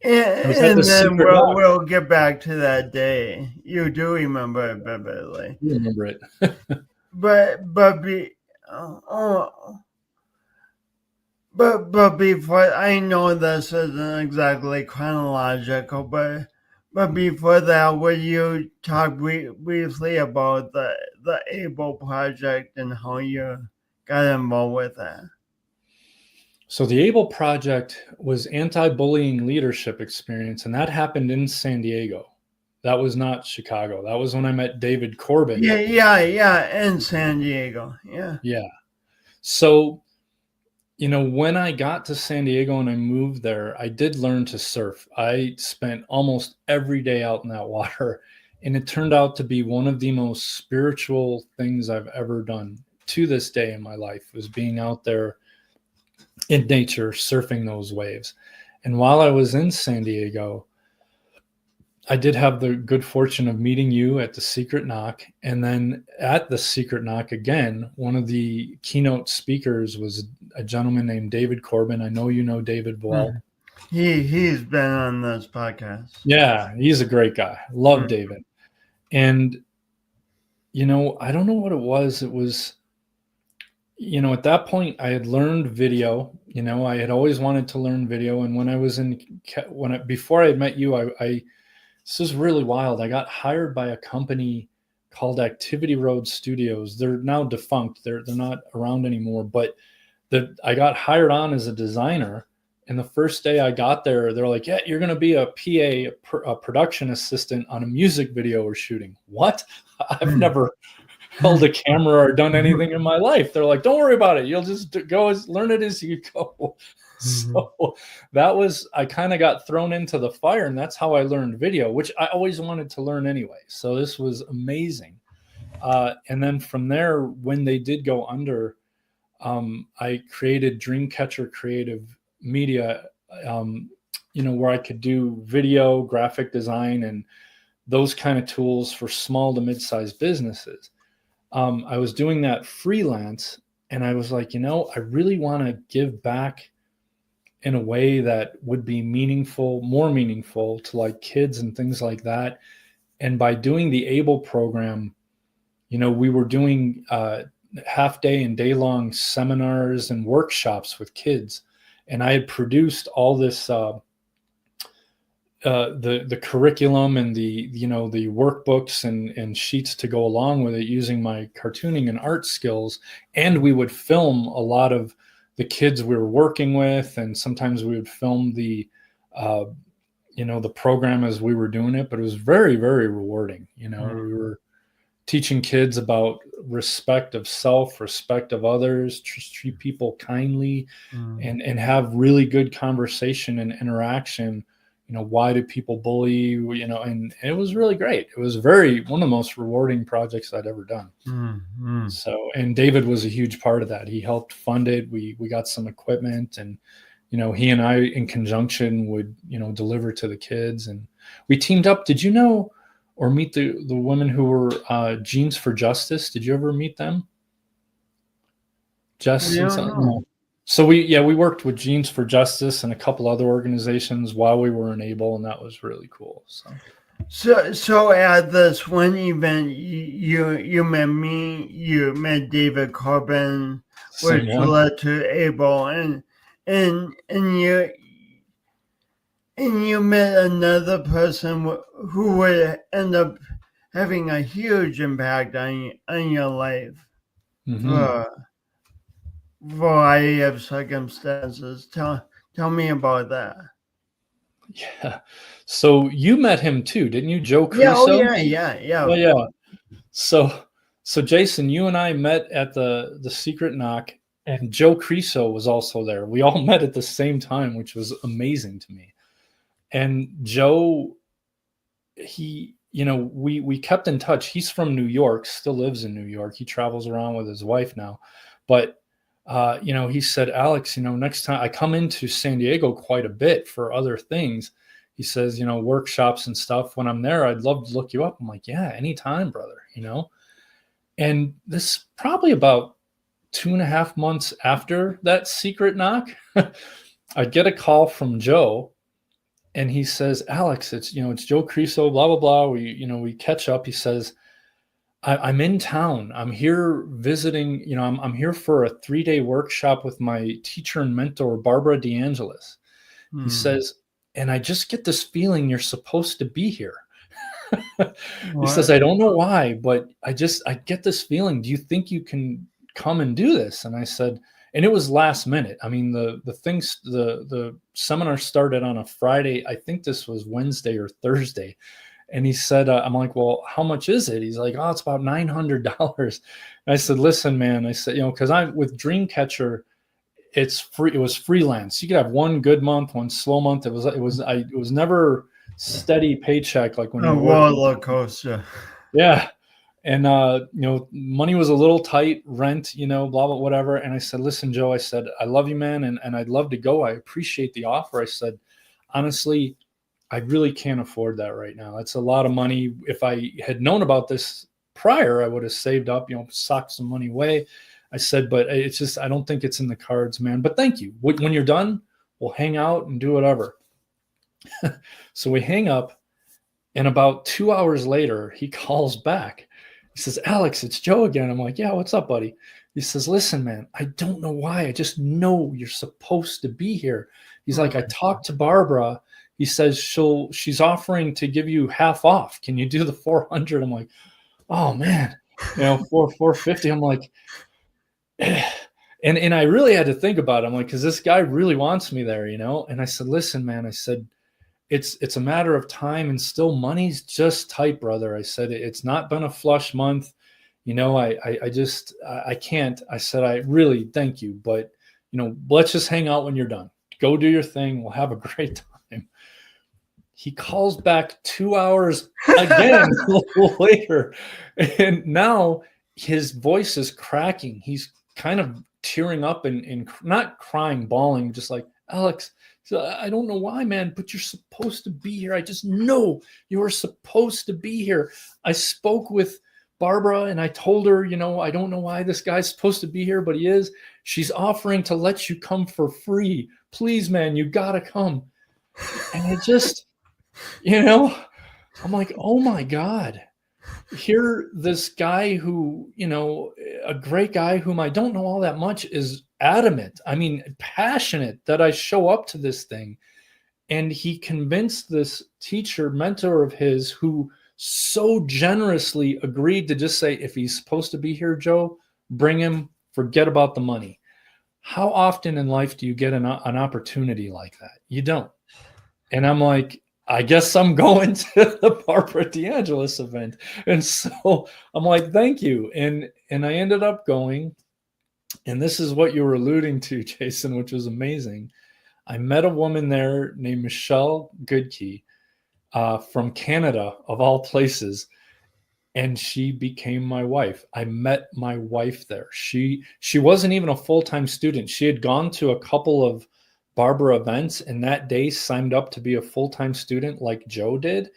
And then we'll get back to that day. You do remember it vividly. You remember it. But before, I know this isn't exactly chronological, but before that, would you talk briefly about the ABLE project and how you got involved with that? So the ABLE project was anti-bullying leadership experience, and that happened in San Diego. That was not Chicago. That was when I met David Corbin. Yeah, in San Diego. Yeah. So, when I got to San Diego and I moved there, I did learn to surf. I spent almost every day out in that water, and it turned out to be one of the most spiritual things I've ever done to this day in my life, was being out there in nature, surfing those waves. And while I was in San Diego, I did have the good fortune of meeting you at the Secret Knock. And then at the Secret Knock again, one of the keynote speakers was a gentleman named David Corbin. I know you know David well. He's been on this podcast. Yeah, he's a great guy. Love David. And, I don't know what it was. It was, at that point I had learned video. I had always wanted to learn video. And when I was before I had met you, this is really wild. I got hired by a company called Activity Road Studios. They're now defunct. They're not around anymore. But I got hired on as a designer. And the first day I got there, they're like, yeah, you're going to be a PA, a production assistant on a music video we're shooting. What? I've never held a camera or done anything in my life. They're like, don't worry about it. You'll just learn it as you go. So I kind of got thrown into the fire, and that's how I learned video, which I always wanted to learn anyway. So this was amazing. And then from there, when they did go under, I created Dreamcatcher Creative Media, where I could do video, graphic design, and those kind of tools for small to mid-sized businesses. I was doing that freelance, and I was like, I really want to give back in a way that would be more meaningful to like kids and things like that. And by doing the ABLE program, we were doing half day and day long seminars and workshops with kids. And I had produced all this, the curriculum and the workbooks and sheets to go along with it, using my cartooning and art skills. And we would film a lot of the kids we were working with, and sometimes we would film the program as we were doing it. But it was very, very rewarding. We were teaching kids about respect of self, respect of others, treat people kindly, and have really good conversation and interaction, why do people bully you, and it was really great. It was one of the most rewarding projects I'd ever done. Mm-hmm. So, and David was a huge part of that. He helped fund it. We got some equipment, and he and I in conjunction would deliver to the kids, and we teamed up. Did you know or meet the women who were Jeans for Justice? Did you ever meet them? Jess and something? So we worked with Jeans for Justice and a couple other organizations while we were in Able, and that was really cool. So at this one event, you met me, you met David Corbin, which led to Able, and you met another person who would end up having a huge impact on your life. Mm-hmm. Variety of circumstances. Tell me about that. Yeah. So you met him too, didn't you, Joe Creso? Yeah. So Jason, you and I met at the Secret Knock, and Joe Creso was also there. We all met at the same time, which was amazing to me. And Joe, we kept in touch. He's from New York, still lives in New York. He travels around with his wife now, but he said, Alex, next time I come into San Diego quite a bit for other things. He says, workshops and stuff. When I'm there, I'd love to look you up. I'm like, yeah, anytime, brother, And this probably about 2.5 months after that Secret Knock, I get a call from Joe, and he says, Alex, it's Joe Creso, blah, blah, blah. We catch up. He says, I'm in town. I'm here visiting, I'm here for a 3-day workshop with my teacher and mentor, Barbara DeAngelis. He says, and I just get this feeling you're supposed to be here. He says, I don't know why, but I get this feeling. Do you think you can come and do this? And I said, and it was last minute. I mean, the seminar started on a Friday. I think this was Wednesday or Thursday. And he said, I'm like, well, how much is it? He's like, oh, it's about $900. And I said, listen, man, I said, because with Dreamcatcher, it's free. It was freelance. You could have one good month, one slow month. It was never steady paycheck like when you roller coaster. Yeah. And, money was a little tight, rent, blah, blah, whatever. And I said, listen, Joe, I said, I love you, man. And I'd love to go. I appreciate the offer. I said, honestly, I really can't afford that right now. That's a lot of money. If I had known about this prior, I would have saved up, socked some money away. I said, but it's just, I don't think it's in the cards, man. But thank you. When you're done, we'll hang out and do whatever. So we hang up, and about 2 hours later, he calls back. He says, Alex, it's Joe again. I'm like, yeah, what's up, buddy? He says, listen, man, I don't know why. I just know you're supposed to be here. He's like, I talked to Barbara. He says she's offering to give you half off. Can you do the 400? I'm like, oh man, 450. I'm like, and I really had to think about it. I'm like, because this guy really wants me there, And I said, listen, man, I said, it's a matter of time, and still money's just tight, brother. I said, it's not been a flush month. I can't. I said, I really thank you, but let's just hang out when you're done. Go do your thing. We'll have a great time. He calls back 2 hours again later, and now his voice is cracking. He's kind of tearing up and not crying, bawling, just like, Alex, I don't know why, man, but you're supposed to be here. I just know you're supposed to be here. I spoke with Barbara and I told her, I don't know why this guy's supposed to be here, but he is. She's offering to let you come for free. Please, man, you gotta come. And I just, I'm like, oh my God, here this guy who, a great guy whom I don't know all that much is adamant. I mean, passionate that I show up to this thing. And he convinced this teacher, mentor of his, who so generously agreed to just say, if he's supposed to be here, Joe, bring him, forget about the money. How often in life do you get an opportunity like that? You don't. And I'm like, I guess I'm going to the Barbara DeAngelis event. And so I'm like, thank you. And I ended up going. And this is what you were alluding to, Jason, which was amazing. I met a woman there named Michelle Goodkey from Canada, of all places, and she became my wife. I met my wife there. She wasn't even a full-time student. She had gone to a couple of Barber events, and that day signed up to be a full-time student like Joe did.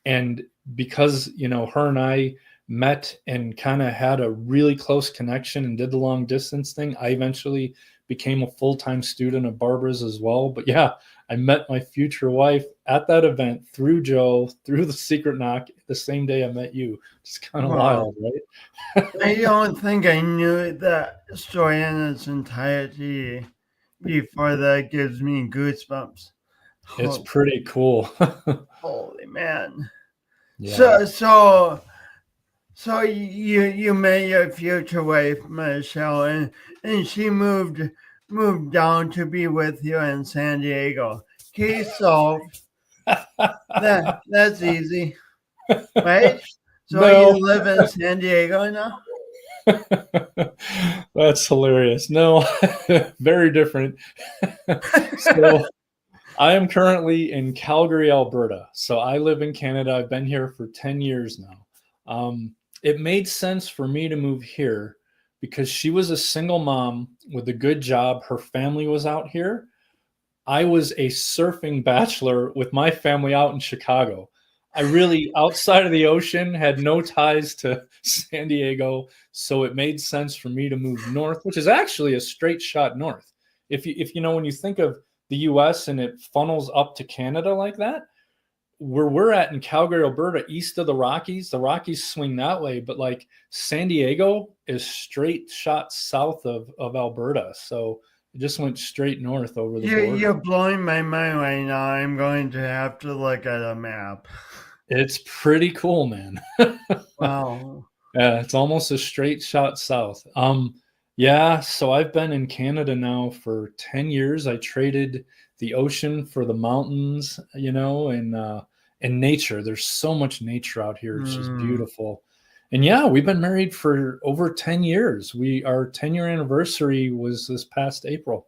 And because, her and I met and kind of had a really close connection and did the long distance thing, I eventually became a full-time student of Barbara's as well. But yeah, I met my future wife at that event through Joe, through the secret knock, the same day I met you. It's kind of wild, right? I don't think I knew that story in its entirety before. That gives me goosebumps. It's pretty cool. Holy man. Yeah. So you met your future wife, Michelle, and she moved down to be with you in San Diego. Case solved. That's easy, right? So No. you live in San Diego now? That's hilarious. No, very different. So I am currently in Calgary, Alberta. So I live in Canada. I've been here for 10 years now. It made sense for me to move here because she was a single mom with a good job. Her family was out here. I was a surfing bachelor with my family out in Chicago. I really, outside of the ocean, had no ties to San Diego. So it made sense for me to move north, which is actually a straight shot north. If you know, when you think of the US and it funnels up to Canada like that, where we're at in Calgary, Alberta, east of the Rockies swing that way, but like San Diego is straight shot south of Alberta. So it just went straight north over the border. You're blowing my mind right now. I'm going to have to look at a map. It's pretty cool, man. Wow. Yeah, it's almost a straight shot south. Yeah, so I've been in Canada now for 10 years. I traded the ocean for the mountains, and nature. There's so much nature out here. It's just beautiful. And yeah, we've been married for over 10 years. Our 10-year anniversary was this past April.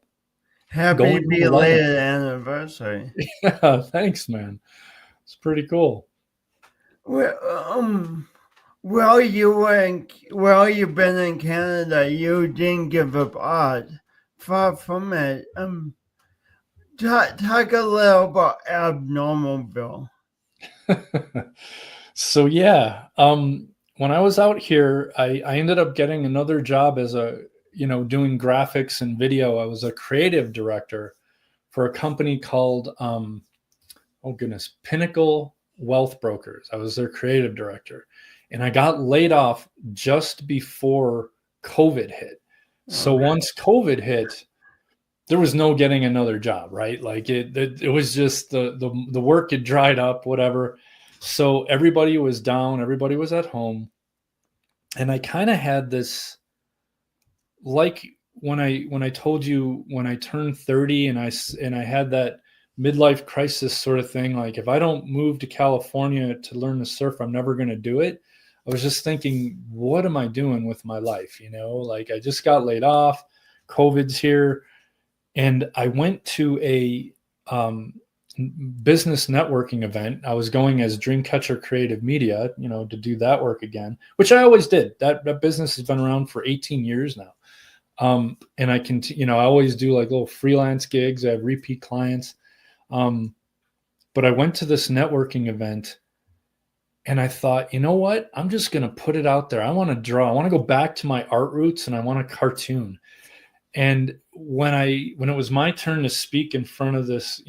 Happy belated anniversary. Yeah, thanks, man. It's pretty cool. Well, you've been in Canada, you didn't give up art. Far from it. Talk a little about Abnormalville. So yeah, when I was out here, I ended up getting another job as doing graphics and video. I was a creative director for a company called, Pinnacle Wealth Brokers. I was their creative director, and I got laid off just before COVID hit. So once COVID hit, there was no getting another job, right? Like it was just the work had dried up, whatever. So everybody was down, everybody was at home. And I kind of had this, like when I told you when I turned 30 and I had that midlife crisis sort of thing, like if I don't move to California to learn to surf, I'm never going to do it. I was just thinking, what am I doing with my life? Like I just got laid off, COVID's here. And I went to a business networking event. I was going as Dreamcatcher Creative Media, to do that work again, which I always did. That business has been around for 18 years now. And I can, I always do like little freelance gigs. I have repeat clients. But I went to this networking event and I thought, you know what? I'm just going to put it out there. I want to draw. I want to go back to my art roots and I want to cartoon. And when it was my turn to speak in front of this,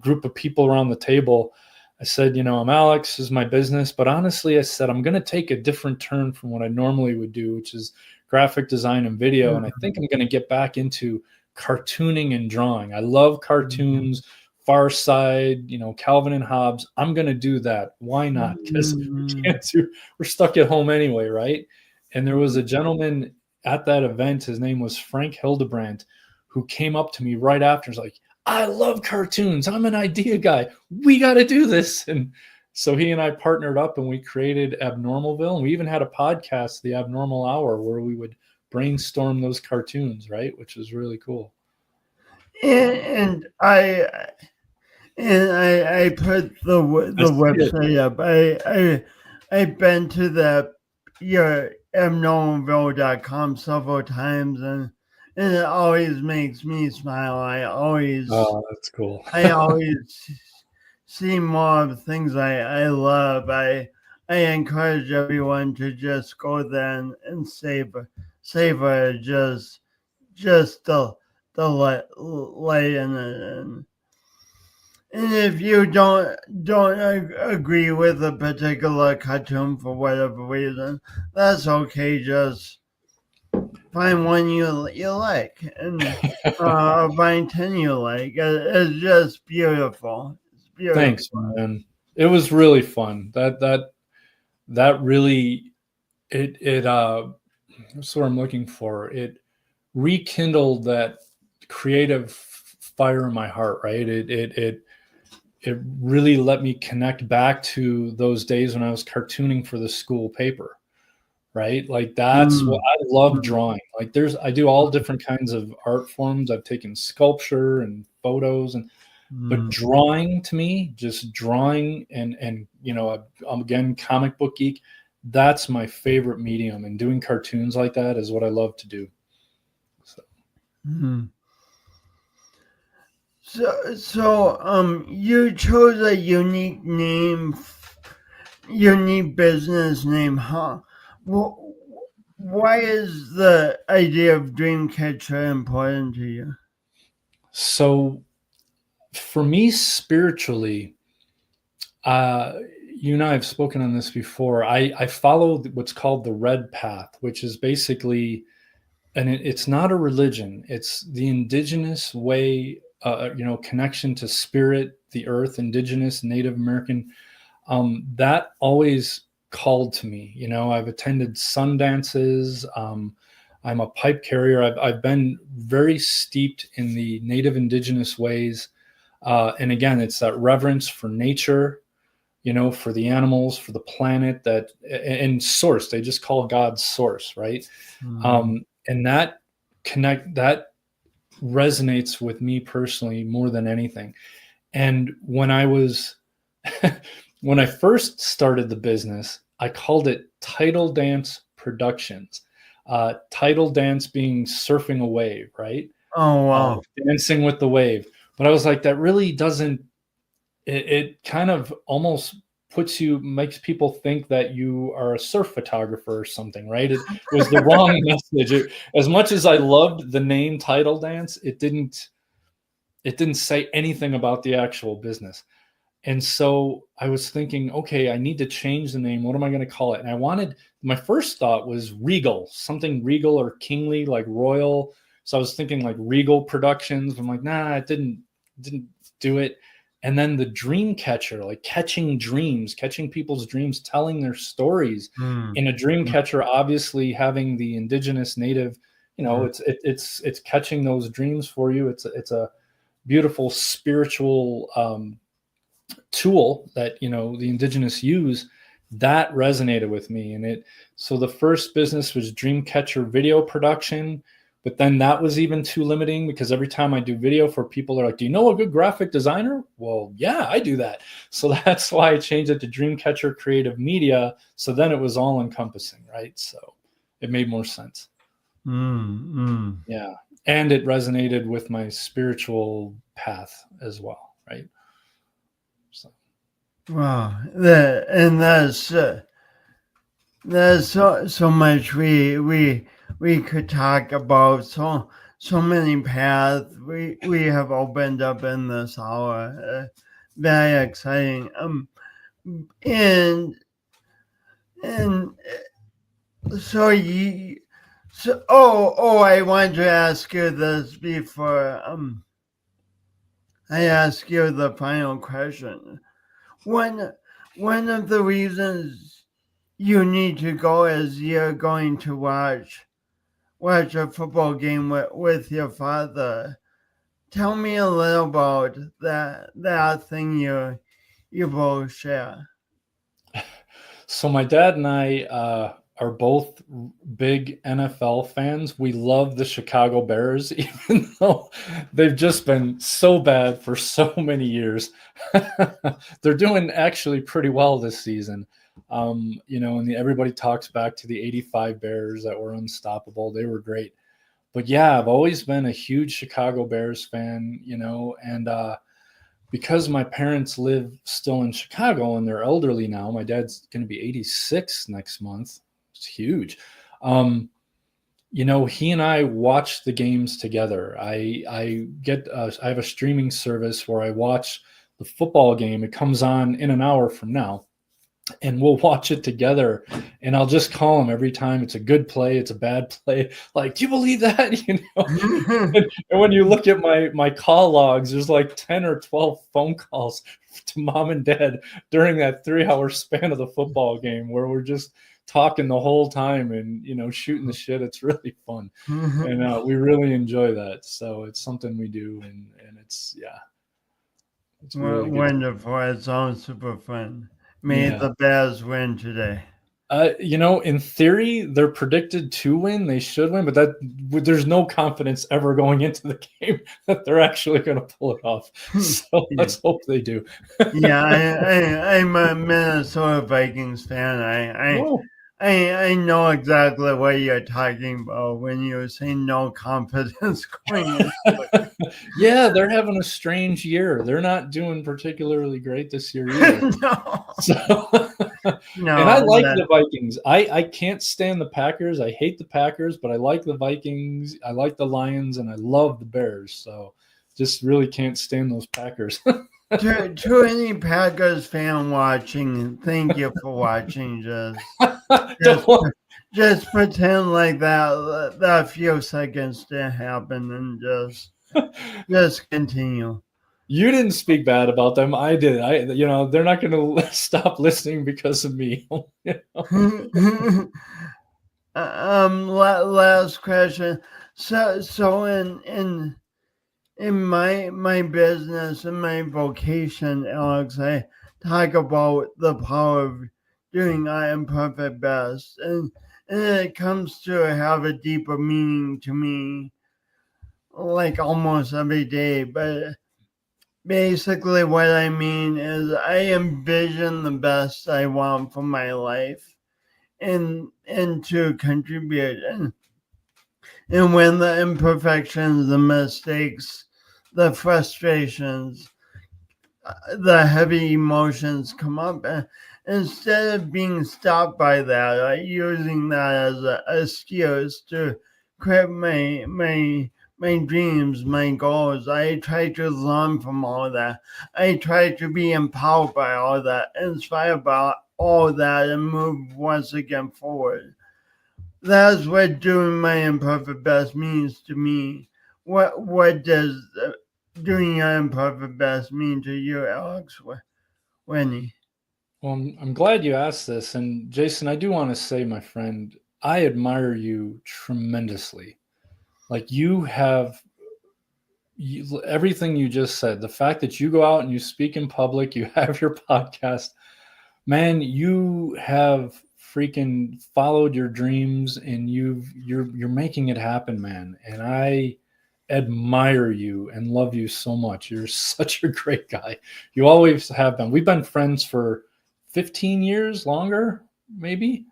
group of people around the table, I said, I'm Alex, this is my business. But honestly, I said, I'm going to take a different turn from what I normally would do, which is graphic design and video. And I think I'm going to get back into cartooning and drawing. I love cartoons, Far Side, Calvin and Hobbes. I'm going to do that. Why not? Because we're stuck at home anyway, right? And there was a gentleman at that event, his name was Frank Hildebrandt, who came up to me right after. He's like, I love cartoons. I'm an idea guy. We got to do this. And so he and I partnered up and we created Abnormalville. And we even had a podcast, The Abnormal Hour, where we would brainstorm those cartoons, right? Which was really cool. and I put the I see it. website up. I've been to the your abnormalville.com several times, and it always makes me smile. Oh, that's cool. I always see more of things I love. I encourage everyone to just go there and savor just the light in it. And if you don't agree with a particular cartoon for whatever reason, that's okay. Just find one you like, and find 10 you like. It's just beautiful. It's beautiful. Thanks, man. It was really fun. That really it that's what I'm looking for. It rekindled that creative fire in my heart, right? It really let me connect back to those days when I was cartooning for the school paper, right? Like that's what I love drawing. Like I do all different kinds of art forms. I've taken sculpture and photos but drawing to me, just drawing and I'm again comic book geek. That's my favorite medium, and doing cartoons like that is what I love to do. So. So, you chose a unique name, unique business name, huh? Why is the idea of Dreamcatcher important to you? So, for me, spiritually, you and I have spoken on this before. I follow what's called the red path, which is basically, and it's not a religion. It's the indigenous way, connection to spirit, the earth, indigenous, Native American. That always called to me. I've attended sun dances. I'm a pipe carrier. I've been very steeped in the Native indigenous ways. And again, it's that reverence for nature, for the animals, for the planet, and source. They just call God source, right? And that resonates with me personally more than anything. And when when I first started the business, I called it Tidal Dance Productions. Tidal dance being surfing a wave, right? Oh, wow. Dancing with the wave. But I was like, that really doesn't, it kind of almost makes people think that you are a surf photographer or something, right? It was the wrong message. As much as I loved the name Tidal Dance, it didn't say anything about the actual business. And so I was thinking, okay, I need to change the name. What am I going to call it? And my first thought was Regal, something regal or kingly, like royal. So I was thinking like Regal Productions. I'm like, nah, it didn't do it. And then the dream catcher, like catching dreams, catching people's dreams, telling their stories in a dream catcher, obviously having the indigenous native, it's catching those dreams for you. It's a beautiful spiritual tool that the indigenous use. That resonated with me. And so the first business was Dreamcatcher Video Production, but then that was even too limiting, because every time I do video for people, they're like, do you know a good graphic designer? Well, yeah, I do that. So that's why I changed it to Dreamcatcher Creative Media. So then it was all encompassing, right? So it made more sense. Yeah. And it resonated with my spiritual path as well, right? So. Wow, there's so much we could talk about. So many paths we have opened up in this hour. Very exciting. And so I wanted to ask you this before I ask you the final question. One of the reasons you need to go is you're going to watch a football game with your father. Tell me a little about that thing you both share. So my dad and I are both big NFL fans. We love the Chicago Bears, even though they've just been so bad for so many years. They're doing actually pretty well this season. And everybody talks back to the 85 Bears that were unstoppable. They were great. But yeah, I've always been a huge Chicago Bears fan, and because my parents live still in Chicago and they're elderly now, my dad's going to be 86 next month. It's huge. He and I watch the games together. I have a streaming service where I watch the football game. It comes on in an hour from now, and we'll watch it together. And I'll just call him every time it's a good play, it's a bad play. Like, do you believe that? And when you look at my call logs, there's like 10 or 12 phone calls to mom and dad during that 3-hour span of the football game where we're just talking the whole time and shooting the shit. It's really fun, and we really enjoy that. So it's something we do, and it's really wonderful. It sounds super fun. May the Bears win today. In theory, they're predicted to win. They should win, but there's no confidence ever going into the game that they're actually going to pull it off. So let's hope they do. I'm a Minnesota Vikings fan. I know exactly what you're talking about when you say no confidence going into it. Yeah, they're having a strange year. They're not doing particularly great this year either. And I like the Vikings. I can't stand the Packers. I hate the Packers, but I like the Vikings. I like the Lions, and I love the Bears. So just really can't stand those Packers. To any Packers fan watching, thank you for watching. Just pretend like that few seconds didn't happen, and just continue. You didn't speak bad about them. I did. They're not going to stop listening because of me. Last question. So in my business and my vocation, Alex, I talk about the power of doing our imperfect best, and it comes to have a deeper meaning to me, like almost every day. But basically, what I mean is I envision the best I want for my life, and to contribute. And when the imperfections, the mistakes, the frustrations, the heavy emotions come up, instead of being stopped by that, using that as an excuse to quit my dreams, my goals, I try to learn from all that. I try to be empowered by all that, inspired by all that, and move once again forward. That's what doing my imperfect best means to me. What does doing your imperfect best mean to you, Alex Rennie? Well, I'm glad you asked this. And Jason, I do want to say, my friend, I admire you tremendously. Like, everything you just said, the fact that you go out and you speak in public, you have your podcast, man, you have freaking followed your dreams, and you're making it happen, man. And I admire you and love you so much. You're such a great guy. You always have been. We've been friends for 15 years, longer, maybe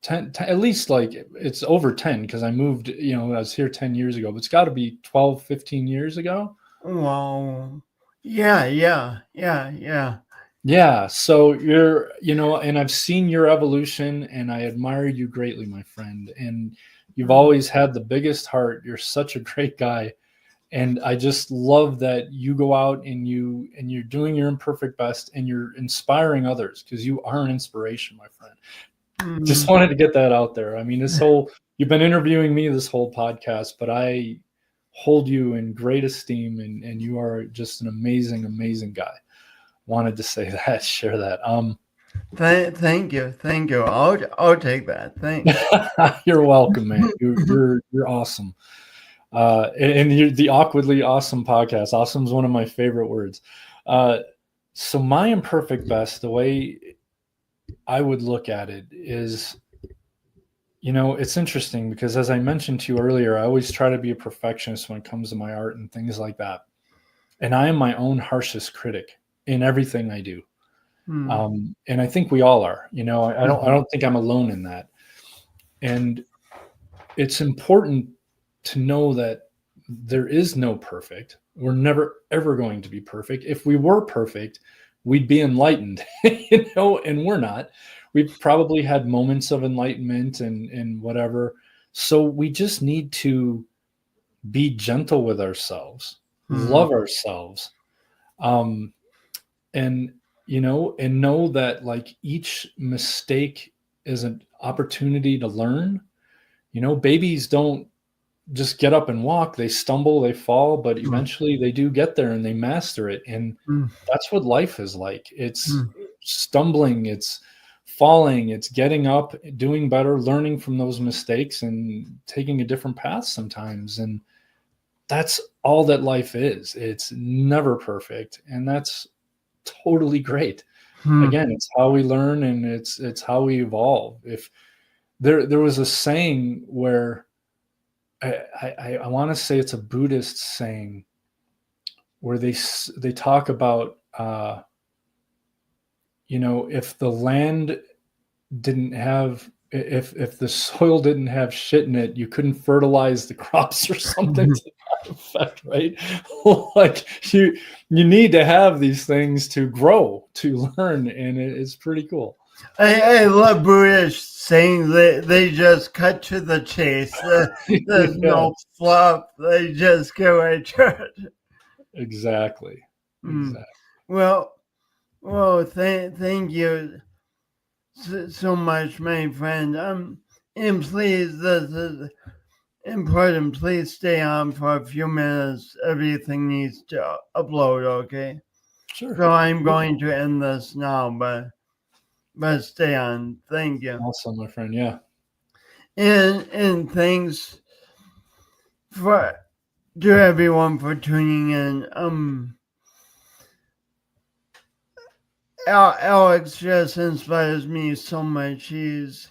10 at least. Like, it's over 10 because I moved, I was here 10 years ago, but it's got to be 12, 15 years ago. Wow. Yeah. So you're, and I've seen your evolution, and I admire you greatly, my friend. And you've always had the biggest heart. You're such a great guy. And I just love that you go out and you're doing your imperfect best, and you're inspiring others, because you are an inspiration, my friend. Mm-hmm. Just wanted to get that out there. I mean, you've been interviewing me this whole podcast, but I hold you in great esteem, and you are just an amazing, amazing guy. Wanted to say that, share that. Thank you. I'll take that. Thanks. You're welcome, man. You're awesome. And you're the Awkwardly Awesome podcast. Awesome is one of my favorite words. So my imperfect best, the way I would look at it is, It's interesting because, as I mentioned to you earlier, I always try to be a perfectionist when it comes to my art and things like that. And I am my own harshest critic in everything I do. And I think we all are. I don't think I'm alone in that. And it's important to know that there is no perfect. We're never ever going to be perfect. If we were perfect, we'd be enlightened, and we're not. We've probably had moments of enlightenment and whatever. So we just need to be gentle with ourselves, love ourselves, and and know that like each mistake is an opportunity to learn. Babies don't just get up and walk. They stumble, they fall, but eventually they do get there and they master it. And that's what life is like. It's stumbling, it's falling, it's getting up, doing better, learning from those mistakes and taking a different path sometimes. And that's all that life is. It's never perfect. And that's totally great. Again, it's how we learn and it's how we evolve. If there was a saying where I want to say it's a Buddhist saying where they talk about if the land didn't have if the soil didn't have shit in it, you couldn't fertilize the crops or something to that effect, right? Like you need to have these things to grow, to learn, and it's pretty cool. I love Buddhist saying they just cut to the chase. There's no fluff. They just go right to it. Exactly. Well, thank you so much, my friend. And please, this is important. Please stay on for a few minutes. Everything needs to upload, okay? Sure. So I'm going to end this now, but stay on. Thank you. Awesome, my friend. Yeah. And thanks to everyone for tuning in. Alex just inspires me so much. He's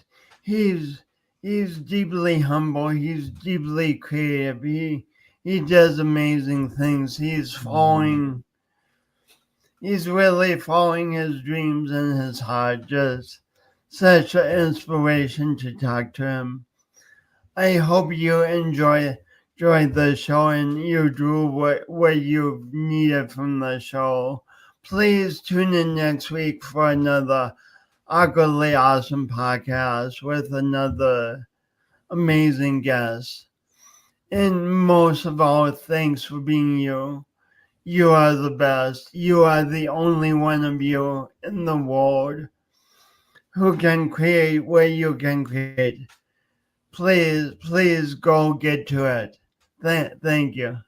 deeply humble. He's deeply creative. He does amazing things. He's really following his dreams and his heart. Just such an inspiration to talk to him. I hope you enjoy the show and you drew what you needed from the show. Please tune in next week for another awkwardly awesome podcast with another amazing guest. And most of all, thanks for being you. You are the best. You are the only one of you in the world who can create what you can create. Please go get to it. Thank you.